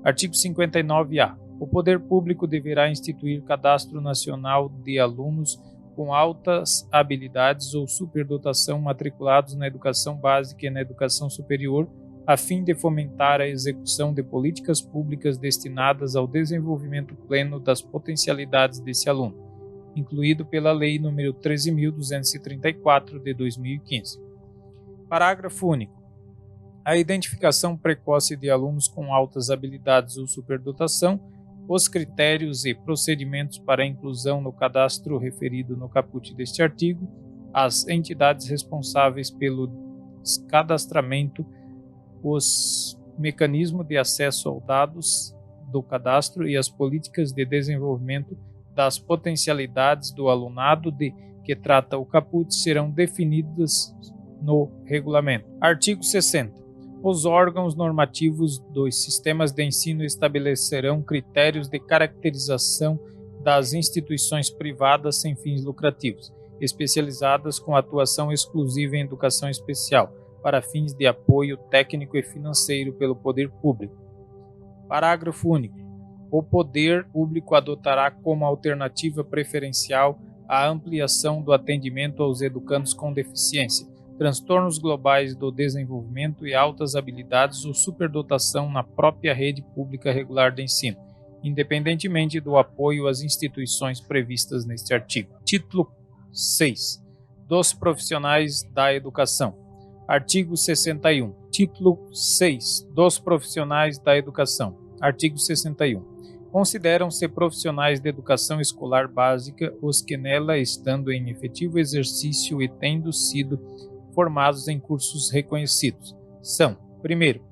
Artigo 59-A. O poder público deverá instituir cadastro nacional de alunos com altas habilidades ou superdotação matriculados na educação básica e na educação superior, a fim de fomentar a execução de políticas públicas destinadas ao desenvolvimento pleno das potencialidades desse aluno, incluído pela Lei nº 13.234, de 2015. Parágrafo único. A identificação precoce de alunos com altas habilidades ou superdotação, os critérios e procedimentos para a inclusão no cadastro referido no caput deste artigo, as entidades responsáveis pelo cadastramento, os mecanismos de acesso aos dados do cadastro e as políticas de desenvolvimento das potencialidades do alunado de que trata o caput serão definidas no regulamento. Artigo 60. Os órgãos normativos dos sistemas de ensino estabelecerão critérios de caracterização das instituições privadas sem fins lucrativos, especializadas com atuação exclusiva em educação especial, para fins de apoio técnico e financeiro pelo poder público. Parágrafo único. O poder público adotará como alternativa preferencial a ampliação do atendimento aos educandos com deficiência, transtornos globais do desenvolvimento e altas habilidades ou superdotação na própria rede pública regular de ensino, independentemente do apoio às instituições previstas neste artigo. Título 6. Dos profissionais da educação. Artigo 61. Título 6. Dos profissionais da educação. Artigo 61. Consideram-se profissionais de educação escolar básica os que nela, estando em efetivo exercício e tendo sido formados em cursos reconhecidos, são: primeiro,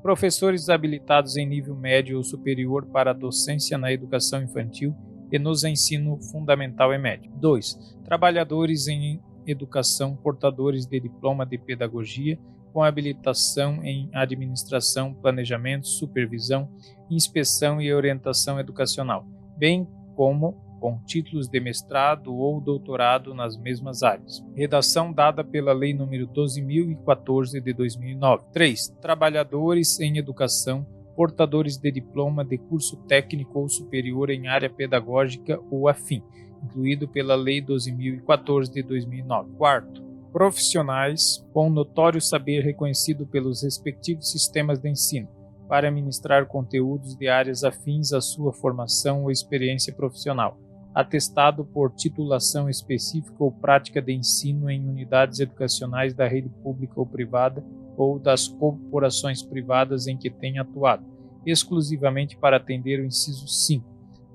professores habilitados em nível médio ou superior para a docência na educação infantil e nos ensino fundamental e médio. 2. Trabalhadores em educação portadores de diploma de pedagogia com habilitação em administração, planejamento, supervisão, inspeção e orientação educacional, bem como com títulos de mestrado ou doutorado nas mesmas áreas. Redação dada pela Lei nº 12.014 de 2009. 3. Trabalhadores em educação, portadores de diploma de curso técnico ou superior em área pedagógica ou afim, incluído pela Lei 12.014 de 2009. 4. Profissionais com notório saber reconhecido pelos respectivos sistemas de ensino, para ministrar conteúdos de áreas afins à sua formação ou experiência profissional, atestado por titulação específica ou prática de ensino em unidades educacionais da rede pública ou privada ou das corporações privadas em que tenha atuado, exclusivamente para atender o inciso 5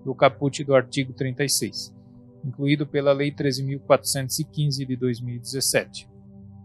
do caput do artigo 36, incluído pela Lei 13.415 de 2017.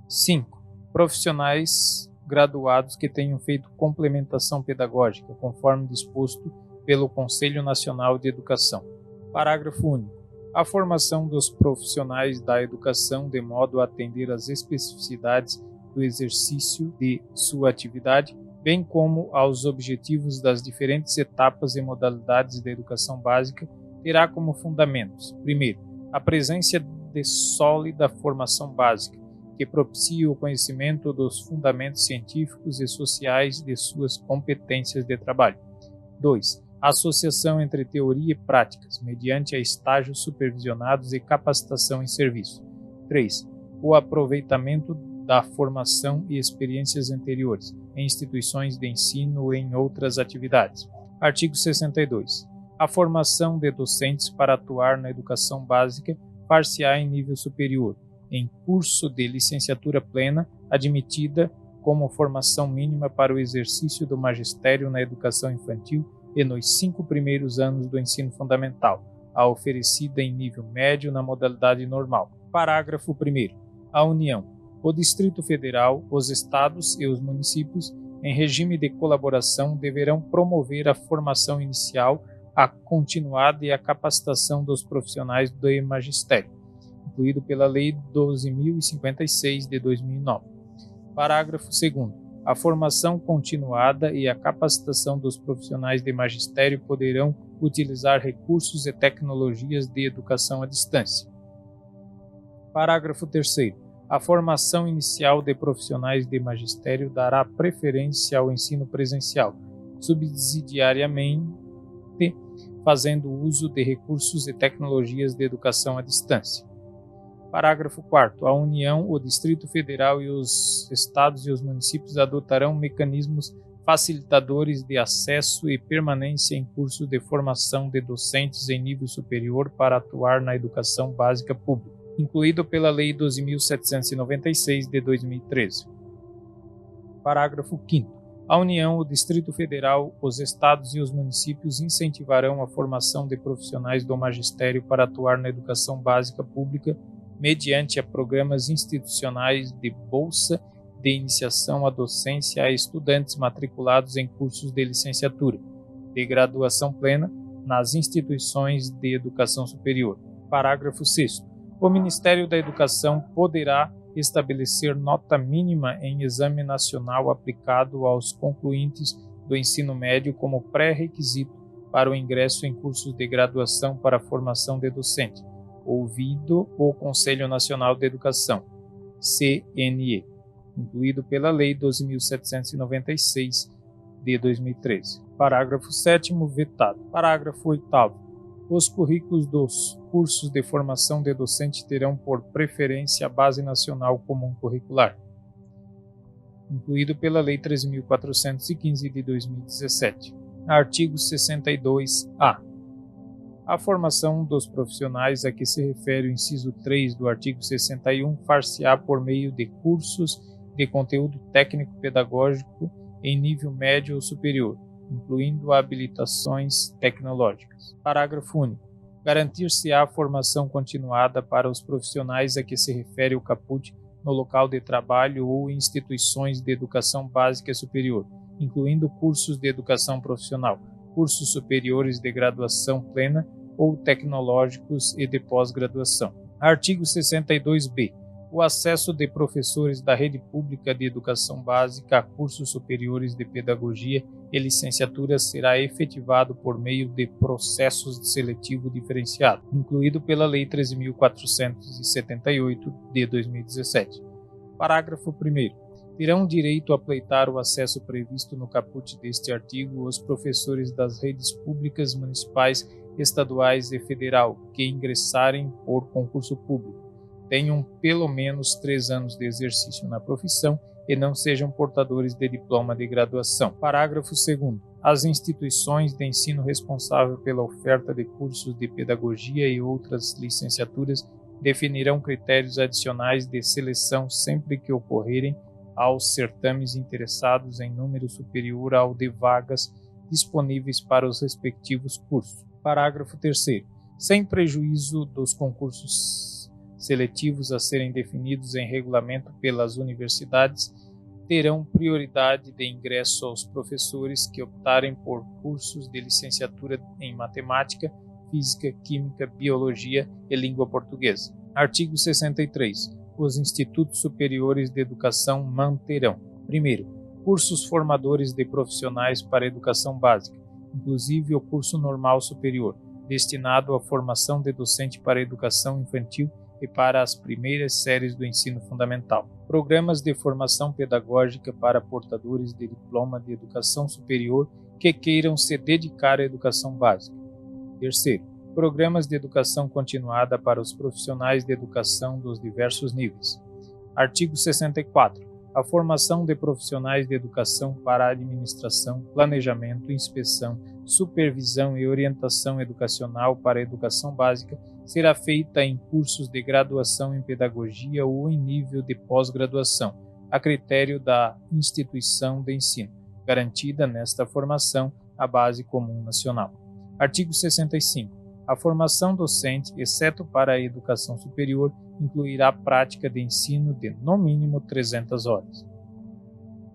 5. Profissionais graduados que tenham feito complementação pedagógica, conforme disposto pelo Conselho Nacional de Educação. Parágrafo único. A formação dos profissionais da educação de modo a atender às especificidades do exercício de sua atividade, bem como aos objetivos das diferentes etapas e modalidades da educação básica, terá como fundamentos: primeiro, a presença de sólida formação básica, que propicie o conhecimento dos fundamentos científicos e sociais de suas competências de trabalho. 2. A associação entre teoria e práticas, mediante a estágios supervisionados e capacitação em serviço. 3. O aproveitamento da formação e experiências anteriores, em instituições de ensino ou em outras atividades. Artigo 62. A formação de docentes para atuar na educação básica far-se-á em nível superior, em curso de licenciatura plena, admitida como formação mínima para o exercício do magistério na educação infantil e nos 5 primeiros anos do ensino fundamental, a oferecida em nível médio na modalidade normal. Parágrafo 1º. A União, o Distrito Federal, os Estados e os municípios, em regime de colaboração, deverão promover a formação inicial, a continuada e a capacitação dos profissionais do magistério, incluído pela Lei 12.056 de 2009. Parágrafo 2º. A formação continuada e a capacitação dos profissionais de magistério poderão utilizar recursos e tecnologias de educação à distância. Parágrafo 3º. A formação inicial de profissionais de magistério dará preferência ao ensino presencial, subsidiariamente fazendo uso de recursos e tecnologias de educação à distância. Parágrafo 4º. A União, o Distrito Federal e os Estados e os municípios adotarão mecanismos facilitadores de acesso e permanência em cursos de formação de docentes em nível superior para atuar na educação básica pública, incluído pela Lei 12.796 de 2013. Parágrafo 5º. A União, o Distrito Federal, os Estados e os municípios incentivarão a formação de profissionais do magistério para atuar na educação básica pública mediante a programas institucionais de bolsa de iniciação à docência a estudantes matriculados em cursos de licenciatura, de graduação plena, nas instituições de educação superior. Parágrafo 6º. O Ministério da Educação poderá estabelecer nota mínima em exame nacional aplicado aos concluintes do ensino médio como pré-requisito para o ingresso em cursos de graduação para a formação de docente, ouvido o Conselho Nacional de Educação, CNE, incluído pela Lei 12.796 de 2013. Parágrafo 7º, vetado. Parágrafo 8º. Os currículos dos cursos de formação de docente terão por preferência a Base Nacional Comum Curricular, incluído pela Lei 13.415 de 2017. Artigo 62-A. A formação dos profissionais a que se refere o inciso 3 do artigo 61 far-se-á por meio de cursos de conteúdo técnico-pedagógico em nível médio ou superior, incluindo habilitações tecnológicas. Parágrafo único. Garantir-se-á a formação continuada para os profissionais a que se refere o caput no local de trabalho ou instituições de educação básica e superior, incluindo cursos de educação profissional, cursos superiores de graduação plena ou tecnológicos e de pós-graduação. Artigo 62-B. O acesso de professores da rede pública de educação básica a cursos superiores de pedagogia e licenciatura será efetivado por meio de processos de seletivo diferenciado, incluído pela Lei 13.478 de 2017. Parágrafo 1º. Terão direito a pleitar o acesso previsto no caput deste artigo os professores das redes públicas municipais, estaduais e federal que ingressarem por concurso público, tenham pelo menos 3 anos de exercício na profissão e não sejam portadores de diploma de graduação. Parágrafo 2º. As instituições de ensino responsáveis pela oferta de cursos de pedagogia e outras licenciaturas definirão critérios adicionais de seleção sempre que ocorrerem aos certames interessados em número superior ao de vagas disponíveis para os respectivos cursos. Parágrafo 3º. Sem prejuízo dos concursos seletivos a serem definidos em regulamento pelas universidades, terão prioridade de ingresso aos professores que optarem por cursos de licenciatura em matemática, física, química, biologia e língua portuguesa. Artigo 63. Os institutos superiores de educação manterão: 1º, cursos formadores de profissionais para educação básica, inclusive o curso normal superior, destinado à formação de docente para educação infantil e para as primeiras séries do ensino fundamental. Programas de formação pedagógica para portadores de diploma de educação superior que queiram se dedicar à educação básica. 3º, programas de educação continuada para os profissionais de educação dos diversos níveis. Artigo 64. A formação de profissionais de educação para administração, planejamento, inspeção, supervisão e orientação educacional para a educação básica será feita em cursos de graduação em pedagogia ou em nível de pós-graduação, a critério da instituição de ensino, garantida nesta formação a base comum nacional. Artigo 65. A formação docente, exceto para a educação superior, incluirá prática de ensino de, no mínimo, 300 horas.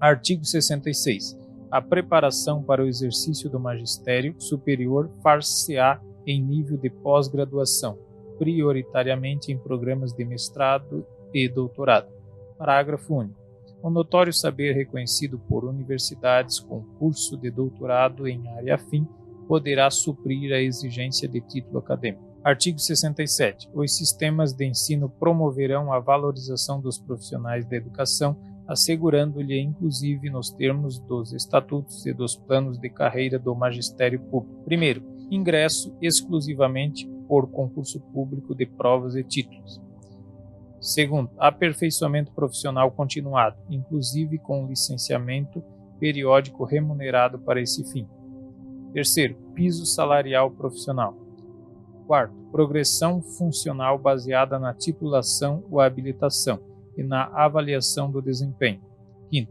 Artigo 66. A preparação para o exercício do magistério superior far-se-á em nível de pós-graduação, prioritariamente em programas de mestrado e doutorado. Parágrafo único. O notório saber reconhecido por universidades com curso de doutorado em área afim poderá suprir a exigência de título acadêmico. Artigo 67. Os sistemas de ensino promoverão a valorização dos profissionais da educação, assegurando-lhe, inclusive, nos termos dos estatutos e dos planos de carreira do magistério público. 1º, ingresso exclusivamente por concurso público de provas e títulos. 2º, aperfeiçoamento profissional continuado, inclusive com licenciamento periódico remunerado para esse fim. 3º, piso salarial profissional. 4º, progressão funcional baseada na titulação ou habilitação e na avaliação do desempenho. 5º,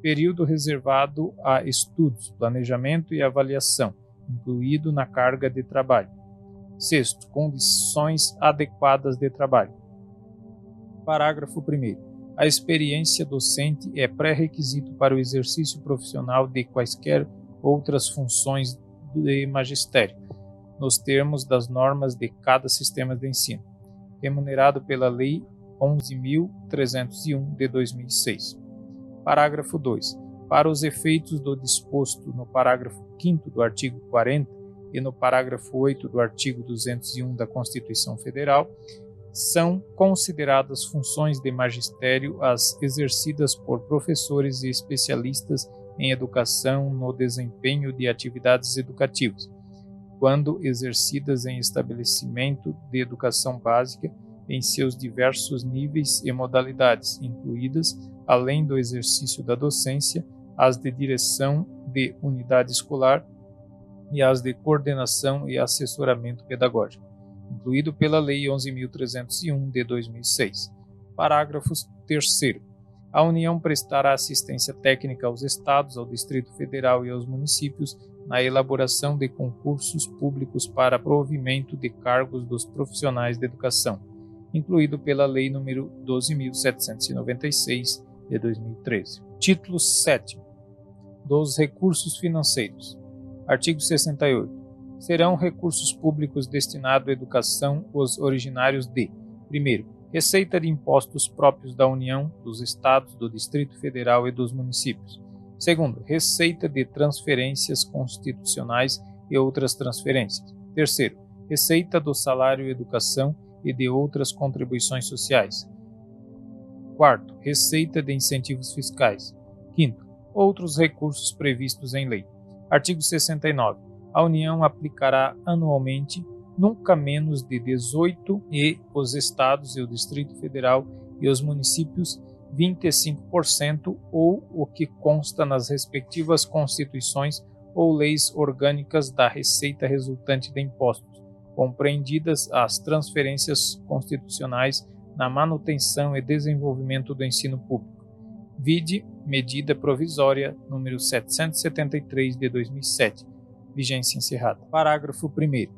período reservado a estudos, planejamento e avaliação, incluído na carga de trabalho. 6º, condições adequadas de trabalho. Parágrafo 1º. A experiência docente é pré-requisito para o exercício profissional de quaisquer outras funções de magistério, nos termos das normas de cada sistema de ensino, remunerado pela Lei 11.301 de 2006. Parágrafo 2. Para os efeitos do disposto no parágrafo 5º do artigo 40 e no parágrafo 8 do artigo 201 da Constituição Federal, são consideradas funções de magistério as exercidas por professores e especialistas em educação no desempenho de atividades educativas, quando exercidas em estabelecimento de educação básica em seus diversos níveis e modalidades, incluídas, além do exercício da docência, as de direção de unidade escolar e as de coordenação e assessoramento pedagógico, incluído pela Lei 11.301 de 2006. Parágrafo 3º. A União prestará assistência técnica aos Estados, ao Distrito Federal e aos municípios na elaboração de concursos públicos para provimento de cargos dos profissionais de educação, incluído pela Lei nº 12.796 de 2013. Título 7. Dos recursos financeiros. Artigo 68. Serão recursos públicos destinados à educação os originários de: 1º, receita de impostos próprios da União, dos Estados, do Distrito Federal e dos municípios. Segundo, receita de transferências constitucionais e outras transferências. Terceiro, receita do salário e educação e de outras contribuições sociais. Quarto, receita de incentivos fiscais. Quinto, outros recursos previstos em lei. Artigo 69. A União aplicará anualmente nunca menos de 18 e os Estados e o Distrito Federal e os municípios 25% ou o que consta nas respectivas constituições ou leis orgânicas da receita resultante de impostos, compreendidas as transferências constitucionais na manutenção e desenvolvimento do ensino público. Vide Medida Provisória número 773 de 2007, vigência encerrada. Parágrafo 1º.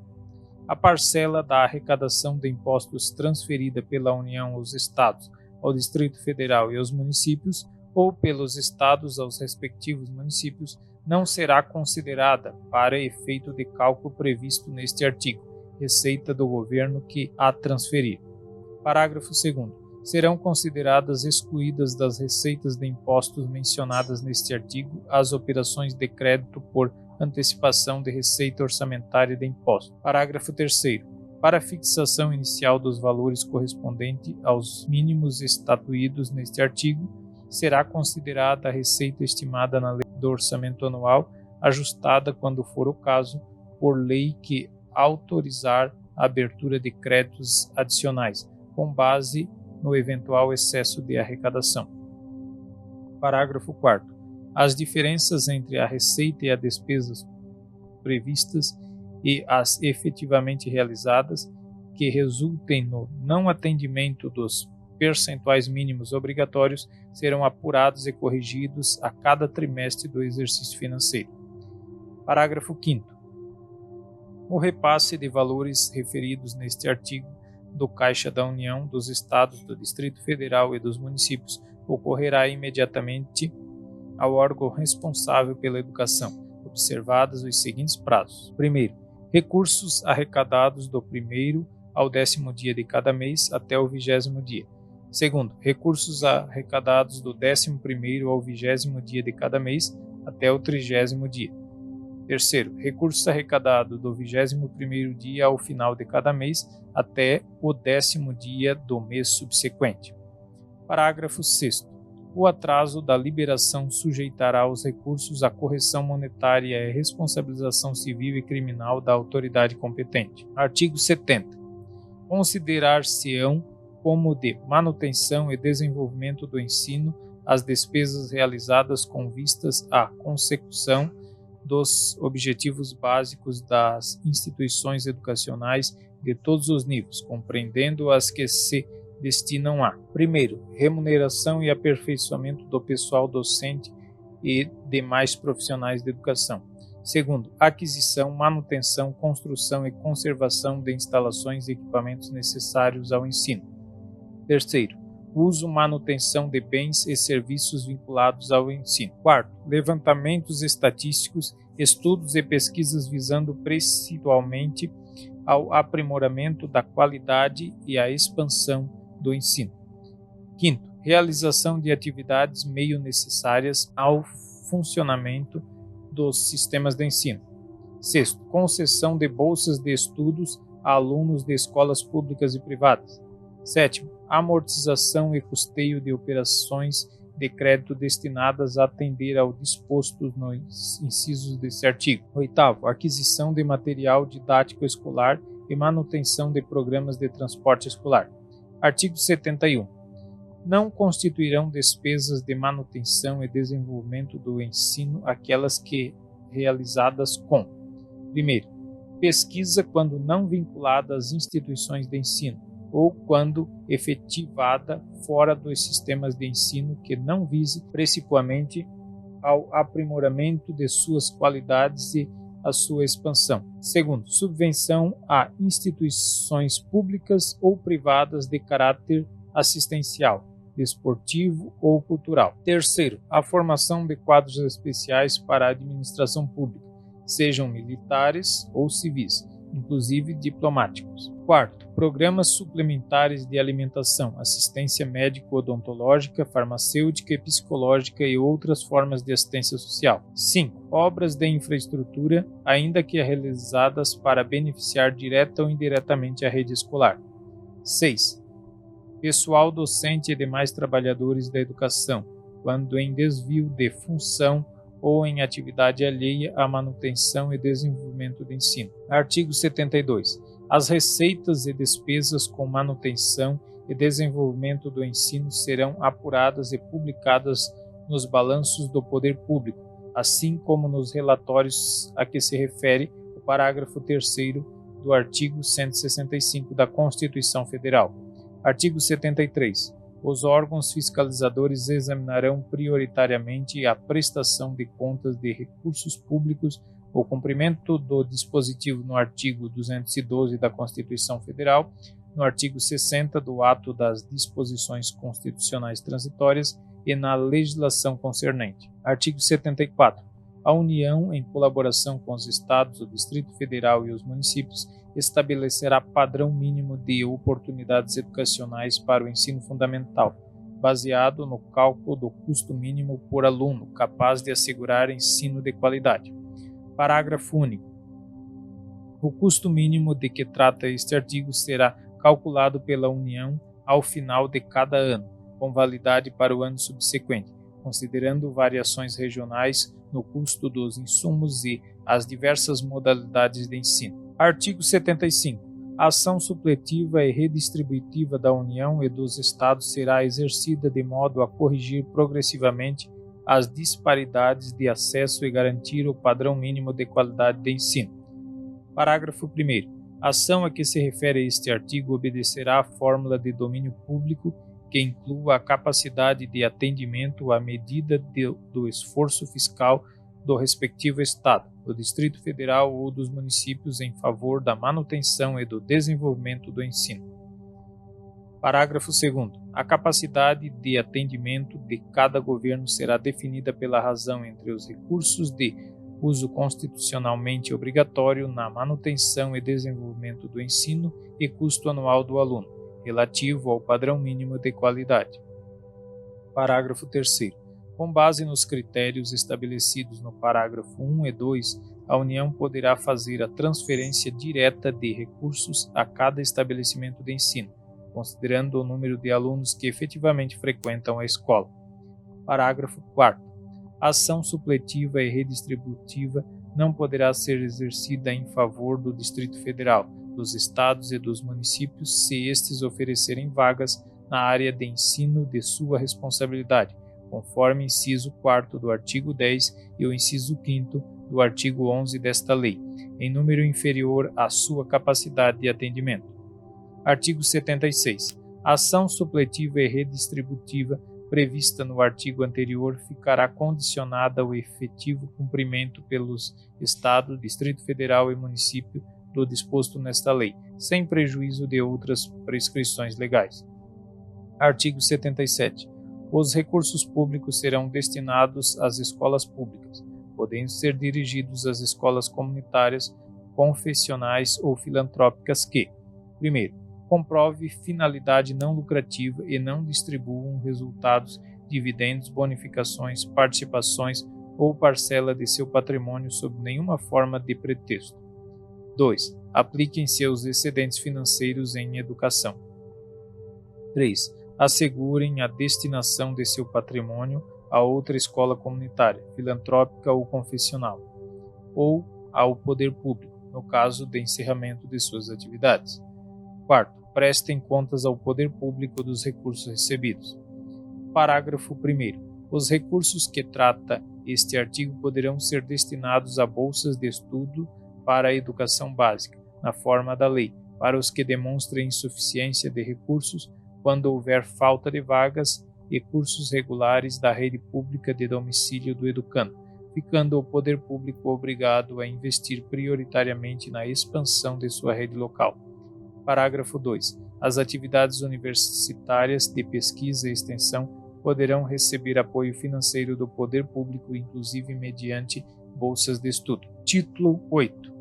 A parcela da arrecadação de impostos transferida pela União aos Estados, ao Distrito Federal e aos municípios, ou pelos Estados aos respectivos municípios, não será considerada para efeito de cálculo previsto neste artigo, receita do governo que a transferir. Parágrafo 2º. Serão consideradas excluídas das receitas de impostos mencionadas neste artigo as operações de crédito por antecipação de receita orçamentária de imposto. Parágrafo 3º. Para a fixação inicial dos valores correspondente aos mínimos estatuídos neste artigo, será considerada a receita estimada na lei do orçamento anual, ajustada, quando for o caso, por lei que autorizar a abertura de créditos adicionais, com base no eventual excesso de arrecadação. Parágrafo 4º. As diferenças entre a receita e as despesas previstas e as efetivamente realizadas, que resultem no não atendimento dos percentuais mínimos obrigatórios, serão apurados e corrigidos a cada trimestre do exercício financeiro. Parágrafo 5º. O repasse de valores referidos neste artigo do Caixa da União, dos Estados, do Distrito Federal e dos municípios ocorrerá imediatamente ao órgão responsável pela educação, observados os seguintes prazos. Primeiro, recursos arrecadados do 1º ao 10º dia de cada mês até o 20º dia. Segundo, recursos arrecadados do 11º ao 20º dia de cada mês até o 30º dia. Terceiro, recursos arrecadados do 21º dia ao final de cada mês até o 10º dia do mês subsequente. Parágrafo 6º. O atraso da liberação sujeitará os recursos à correção monetária e responsabilização civil e criminal da autoridade competente. Artigo 70. Considerar-se-ão como de manutenção e desenvolvimento do ensino as despesas realizadas com vistas à consecução dos objetivos básicos das instituições educacionais de todos os níveis, compreendendo as que se destinam a: primeiro, remuneração e aperfeiçoamento do pessoal docente e demais profissionais de educação; segundo, aquisição, manutenção, construção e conservação de instalações e equipamentos necessários ao ensino; terceiro, uso, manutenção de bens e serviços vinculados ao ensino; quarto, levantamentos estatísticos, estudos e pesquisas visando principalmente ao aprimoramento da qualidade e à expansão do ensino; quinto, realização de atividades meio necessárias ao funcionamento dos sistemas de ensino; sexto, concessão de bolsas de estudos a alunos de escolas públicas e privadas; sétimo, amortização e custeio de operações de crédito destinadas a atender ao disposto nos incisos deste artigo; oitavo, aquisição de material didático escolar e manutenção de programas de transporte escolar. Artigo 71. Não constituirão despesas de manutenção e desenvolvimento do ensino aquelas que realizadas com: primeiro, pesquisa quando não vinculada às instituições de ensino, ou quando efetivada fora dos sistemas de ensino que não vise principalmente ao aprimoramento de suas qualidades e a sua expansão. Segundo, subvenção a instituições públicas ou privadas de caráter assistencial, desportivo ou cultural. Terceiro, a formação de quadros especiais para a administração pública, sejam militares ou civis, inclusive diplomáticos. Quarto, programas suplementares de alimentação, assistência médico-odontológica, farmacêutica e psicológica e outras formas de assistência social. 5. Obras de infraestrutura, ainda que realizadas para beneficiar direta ou indiretamente a rede escolar. 6. Pessoal docente e demais trabalhadores da educação, quando em desvio de função ou em atividade alheia à manutenção e desenvolvimento do ensino. Artigo 72. As receitas e despesas com manutenção e desenvolvimento do ensino serão apuradas e publicadas nos balanços do poder público, assim como nos relatórios a que se refere o parágrafo 3º do artigo 165 da Constituição Federal. Artigo 73. Os órgãos fiscalizadores examinarão prioritariamente a prestação de contas de recursos públicos, o cumprimento do dispositivo no artigo 212 da Constituição Federal, no artigo 60 do Ato das Disposições Constitucionais Transitórias e na legislação concernente. Artigo 74. A União, em colaboração com os Estados, o Distrito Federal e os municípios, estabelecerá padrão mínimo de oportunidades educacionais para o ensino fundamental, baseado no cálculo do custo mínimo por aluno, capaz de assegurar ensino de qualidade. Parágrafo único. O custo mínimo de que trata este artigo será calculado pela União ao final de cada ano, com validade para o ano subsequente, considerando variações regionais no custo dos insumos e as diversas modalidades de ensino. Artigo 75. A ação supletiva e redistributiva da União e dos Estados será exercida de modo a corrigir progressivamente as disparidades de acesso e garantir o padrão mínimo de qualidade de ensino. Parágrafo 1º. A ação a que se refere este artigo obedecerá à fórmula de domínio público que inclua a capacidade de atendimento à medida do esforço fiscal do respectivo Estado, do Distrito Federal ou dos municípios em favor da manutenção e do desenvolvimento do ensino. Parágrafo 2º. A capacidade de atendimento de cada governo será definida pela razão entre os recursos de uso constitucionalmente obrigatório na manutenção e desenvolvimento do ensino e custo anual do aluno, relativo ao padrão mínimo de qualidade. Parágrafo 3º. Com base nos critérios estabelecidos no parágrafo 1 e 2, a União poderá fazer a transferência direta de recursos a cada estabelecimento de ensino, considerando o número de alunos que efetivamente frequentam a escola. Parágrafo 4º. A ação supletiva e redistributiva não poderá ser exercida em favor do Distrito Federal, dos Estados e dos municípios se estes oferecerem vagas na área de ensino de sua responsabilidade, conforme inciso 4º do artigo 10 e o inciso 5º do artigo 11 desta lei, em número inferior à sua capacidade de atendimento. Artigo 76. A ação supletiva e redistributiva prevista no artigo anterior ficará condicionada ao efetivo cumprimento pelos Estados, Distrito Federal e município do disposto nesta lei, sem prejuízo de outras prescrições legais. Artigo 77. Os recursos públicos serão destinados às escolas públicas, podendo ser dirigidos às escolas comunitárias, confessionais ou filantrópicas que, primeiro, comprove finalidade não lucrativa e não distribuam resultados, dividendos, bonificações, participações ou parcela de seu patrimônio sob nenhuma forma de pretexto. 2. Apliquem seus excedentes financeiros em educação. 3. Assegurem a destinação de seu patrimônio a outra escola comunitária, filantrópica ou confessional, ou ao poder público, no caso de encerramento de suas atividades. 4. Prestem contas ao poder público dos recursos recebidos. Parágrafo 1º. Os recursos que trata este artigo poderão ser destinados a bolsas de estudo para a educação básica, na forma da lei, para os que demonstrem insuficiência de recursos quando houver falta de vagas e cursos regulares da rede pública de domicílio do educando, ficando o poder público obrigado a investir prioritariamente na expansão de sua rede local. Parágrafo 2. As atividades universitárias de pesquisa e extensão poderão receber apoio financeiro do poder público, inclusive mediante bolsas de estudo. Título 8.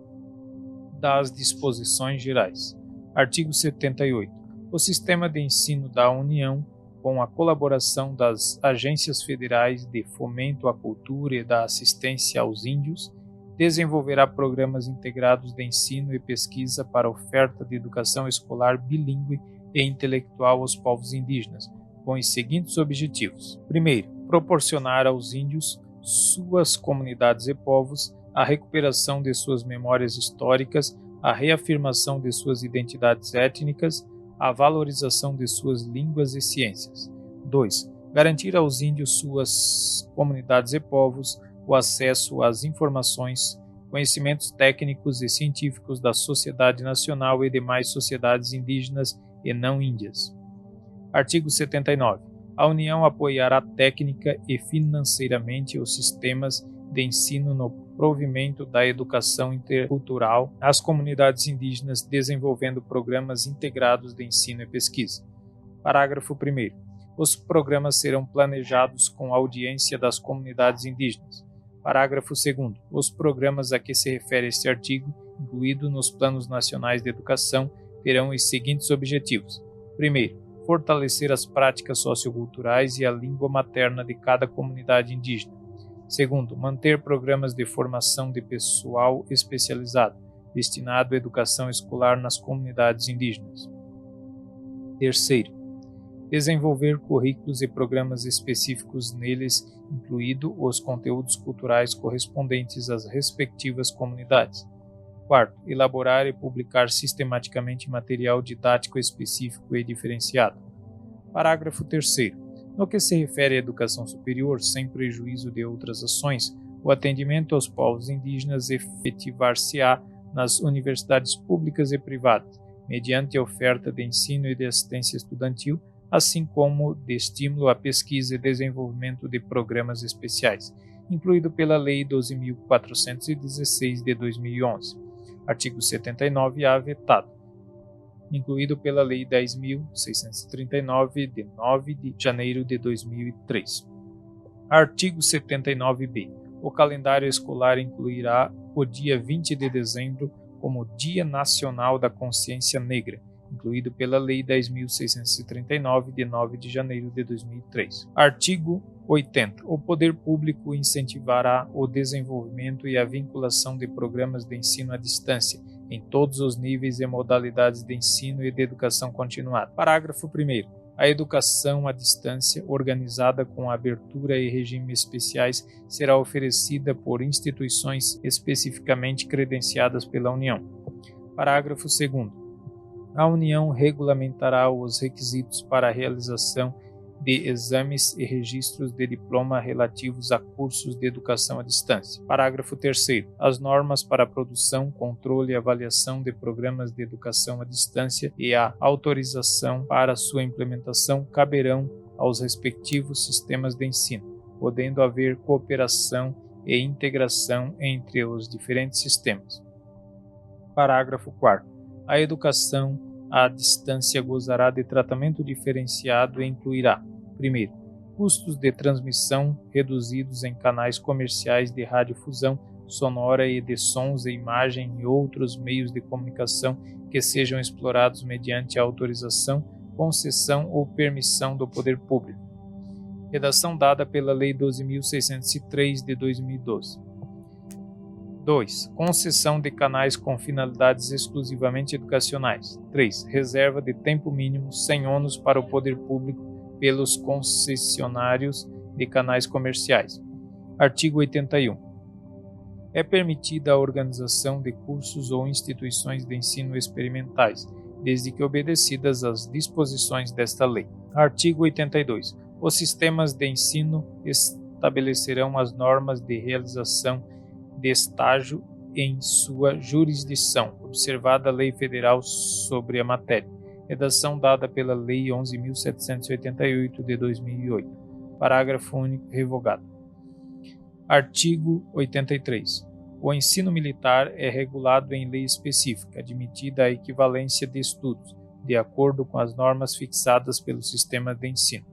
das disposições gerais. Artigo 78. O sistema de ensino da União, com a colaboração das agências federais de fomento à cultura e da assistência aos índios, desenvolverá programas integrados de ensino e pesquisa para oferta de educação escolar bilíngue e intelectual aos povos indígenas, com os seguintes objetivos. Primeiro, proporcionar aos índios, suas comunidades e povos, a recuperação de suas memórias históricas, a reafirmação de suas identidades étnicas, a valorização de suas línguas e ciências. 2. Garantir aos índios, suas comunidades e povos, o acesso às informações, conhecimentos técnicos e científicos da sociedade nacional e demais sociedades indígenas e não índias. Artigo 79. A União apoiará técnica e financeiramente os sistemas de ensino no provimento da educação intercultural às comunidades indígenas, desenvolvendo programas integrados de ensino e pesquisa. Parágrafo 1º. Os programas serão planejados com audiência das comunidades indígenas. Parágrafo 2º. Os programas a que se refere este artigo, incluído nos Planos Nacionais de Educação, terão os seguintes objetivos. Primeiro, fortalecer as práticas socioculturais e a língua materna de cada comunidade indígena. Segundo, manter programas de formação de pessoal especializado, destinado à educação escolar nas comunidades indígenas. Terceiro, desenvolver currículos e programas específicos neles, incluído os conteúdos culturais correspondentes às respectivas comunidades. Quarto, elaborar e publicar sistematicamente material didático específico e diferenciado. Parágrafo 3º. No que se refere à educação superior, sem prejuízo de outras ações, o atendimento aos povos indígenas efetivar-se-á nas universidades públicas e privadas, mediante a oferta de ensino e de assistência estudantil, assim como de estímulo à pesquisa e desenvolvimento de programas especiais, incluído pela Lei 12.416 de 2011. Artigo 79-A vetado, incluído pela Lei 10.639 de 9 de janeiro de 2003. Artigo 79-B. O calendário escolar incluirá o dia 20 de dezembro como Dia Nacional da Consciência Negra, incluído pela Lei 10.639 de 9 de janeiro de 2003. Artigo 80. O poder público incentivará o desenvolvimento e a vinculação de programas de ensino à distância, em todos os níveis e modalidades de ensino e de educação continuada. Parágrafo 1º. A educação à distância, organizada com abertura e regime especiais, será oferecida por instituições especificamente credenciadas pela União. Parágrafo 2º. A União regulamentará os requisitos para a realização de exames e registros de diploma relativos a cursos de educação à distância. Parágrafo 3º. As normas para a produção, controle e avaliação de programas de educação à distância e a autorização para sua implementação caberão aos respectivos sistemas de ensino, podendo haver cooperação e integração entre os diferentes sistemas. Parágrafo 4º. A educação à distância gozará de tratamento diferenciado e incluirá: primeiro, custos de transmissão reduzidos em canais comerciais de radiodifusão sonora e de sons e imagem e outros meios de comunicação que sejam explorados mediante a autorização, concessão ou permissão do poder público. Redação dada pela Lei 12.603 de 2012. 2. Concessão de canais com finalidades exclusivamente educacionais. 3. Reserva de tempo mínimo sem ônus para o poder público pelos concessionários de canais comerciais. Artigo 81. É permitida a organização de cursos ou instituições de ensino experimentais, desde que obedecidas as disposições desta lei. Artigo 82. Os sistemas de ensino estabelecerão as normas de realização de estágio em sua jurisdição, observada a Lei Federal sobre a matéria. Redação dada pela Lei 11.788 de 2008. Parágrafo único revogado. Artigo 83. O ensino militar é regulado em lei específica, admitida a equivalência de estudos, de acordo com as normas fixadas pelo sistema de ensino.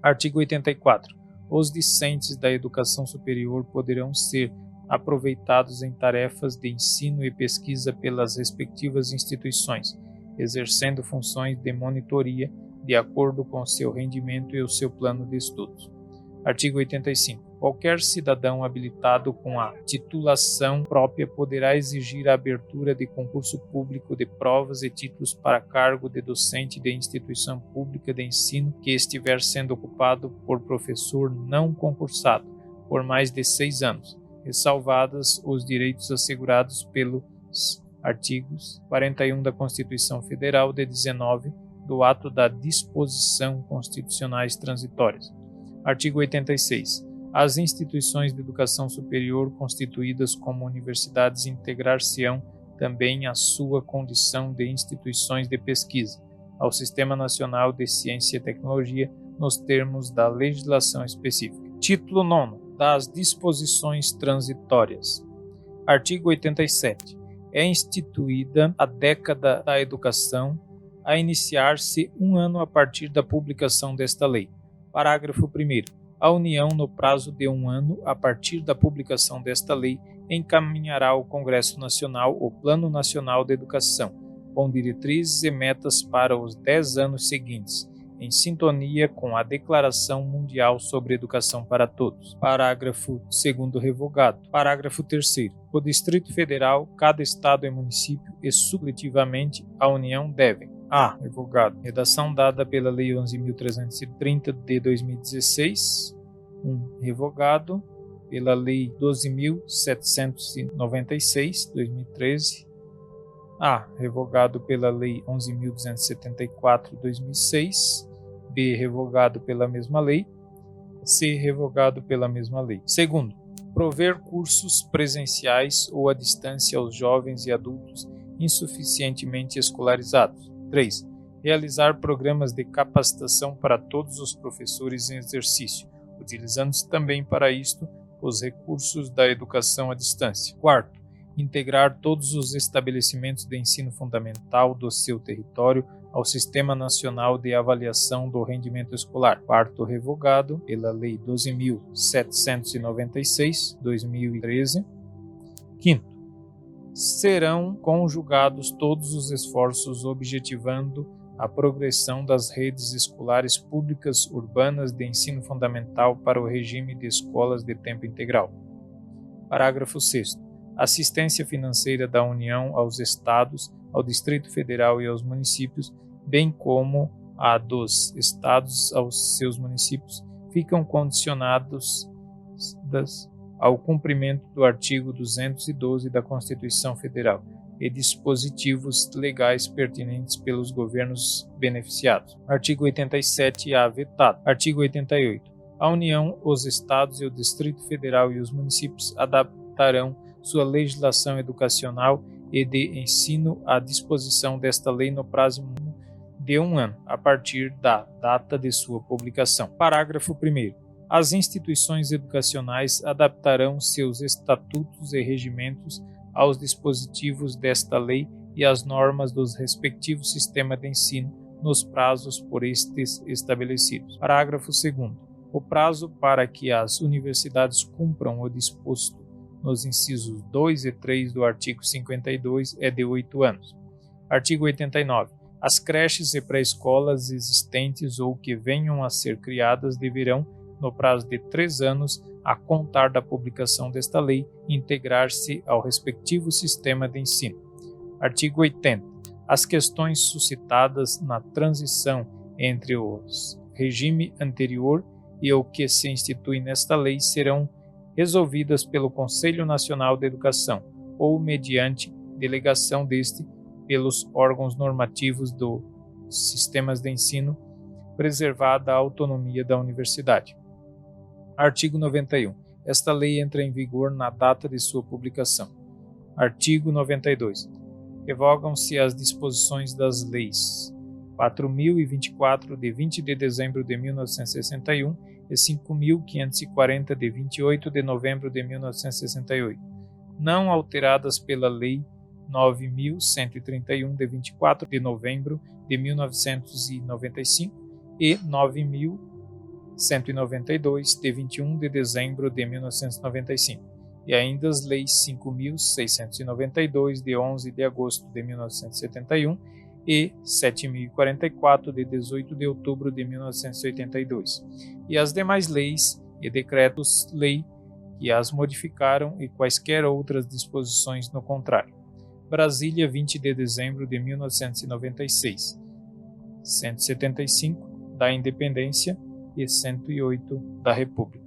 Artigo 84. Os discentes da educação superior poderão ser aproveitados em tarefas de ensino e pesquisa pelas respectivas instituições, exercendo funções de monitoria de acordo com seu rendimento e o seu plano de estudos. Artigo 85. Qualquer cidadão habilitado com a titulação própria poderá exigir a abertura de concurso público de provas e títulos para cargo de docente de instituição pública de ensino que estiver sendo ocupado por professor não concursado por mais de 6 anos, ressalvadas os direitos assegurados pelos artigos 41 da Constituição Federal de 19 do ato da disposição constitucionais transitórias. Artigo 86. As instituições de educação superior constituídas como universidades integrar-se-ão também à sua condição de instituições de pesquisa, ao Sistema Nacional de Ciência e Tecnologia, nos termos da legislação específica. Título 9. Das disposições transitórias. Artigo 87. É instituída a década da educação, a iniciar-se 1 ano a partir da publicação desta lei. Parágrafo 1º. A União, no prazo de 1 ano, a partir da publicação desta lei, encaminhará ao Congresso Nacional o Plano Nacional de Educação, com diretrizes e metas para os 10 anos seguintes, em sintonia com a Declaração Mundial sobre Educação para Todos. Parágrafo 2º revogado. Parágrafo 3º. O Distrito Federal, cada Estado e município e, subletivamente, a União devem: A. Revogado. Redação dada pela Lei 11.330 de 2016. 1. Revogado pela Lei 12.796 de 2013. A. Revogado pela Lei 11.274 de 2006. B. Revogado pela mesma lei. C. Revogado pela mesma lei. Segundo, prover cursos presenciais ou à distância aos jovens e adultos insuficientemente escolarizados. 3. Realizar programas de capacitação para todos os professores em exercício, utilizando-se também para isto os recursos da educação à distância. 4. Integrar todos os estabelecimentos de ensino fundamental do seu território ao Sistema Nacional de Avaliação do Rendimento Escolar. 4º revogado pela Lei 12.796, 2013. 5º. Serão conjugados todos os esforços objetivando a progressão das redes escolares públicas urbanas de ensino fundamental para o regime de escolas de tempo integral. Parágrafo 6º. Assistência financeira da União aos Estados, ao Distrito Federal e aos municípios, bem como a dos Estados aos seus municípios, ficam condicionados ao cumprimento do artigo 212 da Constituição Federal e dispositivos legais pertinentes pelos governos beneficiados. Artigo 87-A vetado. Artigo 88. A União, os Estados e o Distrito Federal e os municípios adaptarão sua legislação educacional e de ensino à disposição desta lei no prazo de 1 ano, a partir da data de sua publicação. Parágrafo 1º. As instituições educacionais adaptarão seus estatutos e regimentos aos dispositivos desta lei e às normas dos respectivos sistemas de ensino nos prazos por estes estabelecidos. Parágrafo 2º. O prazo para que as universidades cumpram o disposto nos incisos 2 e 3 do artigo 52 é de 8 anos. Artigo 89. As creches e pré-escolas existentes ou que venham a ser criadas deverão, no prazo de 3 anos, a contar da publicação desta lei, integrar-se ao respectivo sistema de ensino. Artigo 80. As questões suscitadas na transição entre o regime anterior e o que se institui nesta lei serão resolvidas pelo Conselho Nacional de Educação ou mediante delegação deste pelos órgãos normativos dos sistemas de ensino, preservada a autonomia da universidade. Artigo 91. Esta lei entra em vigor na data de sua publicação. Artigo 92. Revogam-se as disposições das leis 4.024, de 20 de dezembro de 1961, e 5.540, de 28 de novembro de 1968, não alteradas pela Lei 9.131, de 24 de novembro de 1995, e 9.192, de 21 de dezembro de 1995, e ainda as leis 5.692, de 11 de agosto de 1971, e 7.044, de 18 de outubro de 1982, e as demais leis e decretos-lei que as modificaram e quaisquer outras disposições no contrário. Brasília, 20 de dezembro de 1996, 175 da Independência e 108 da República.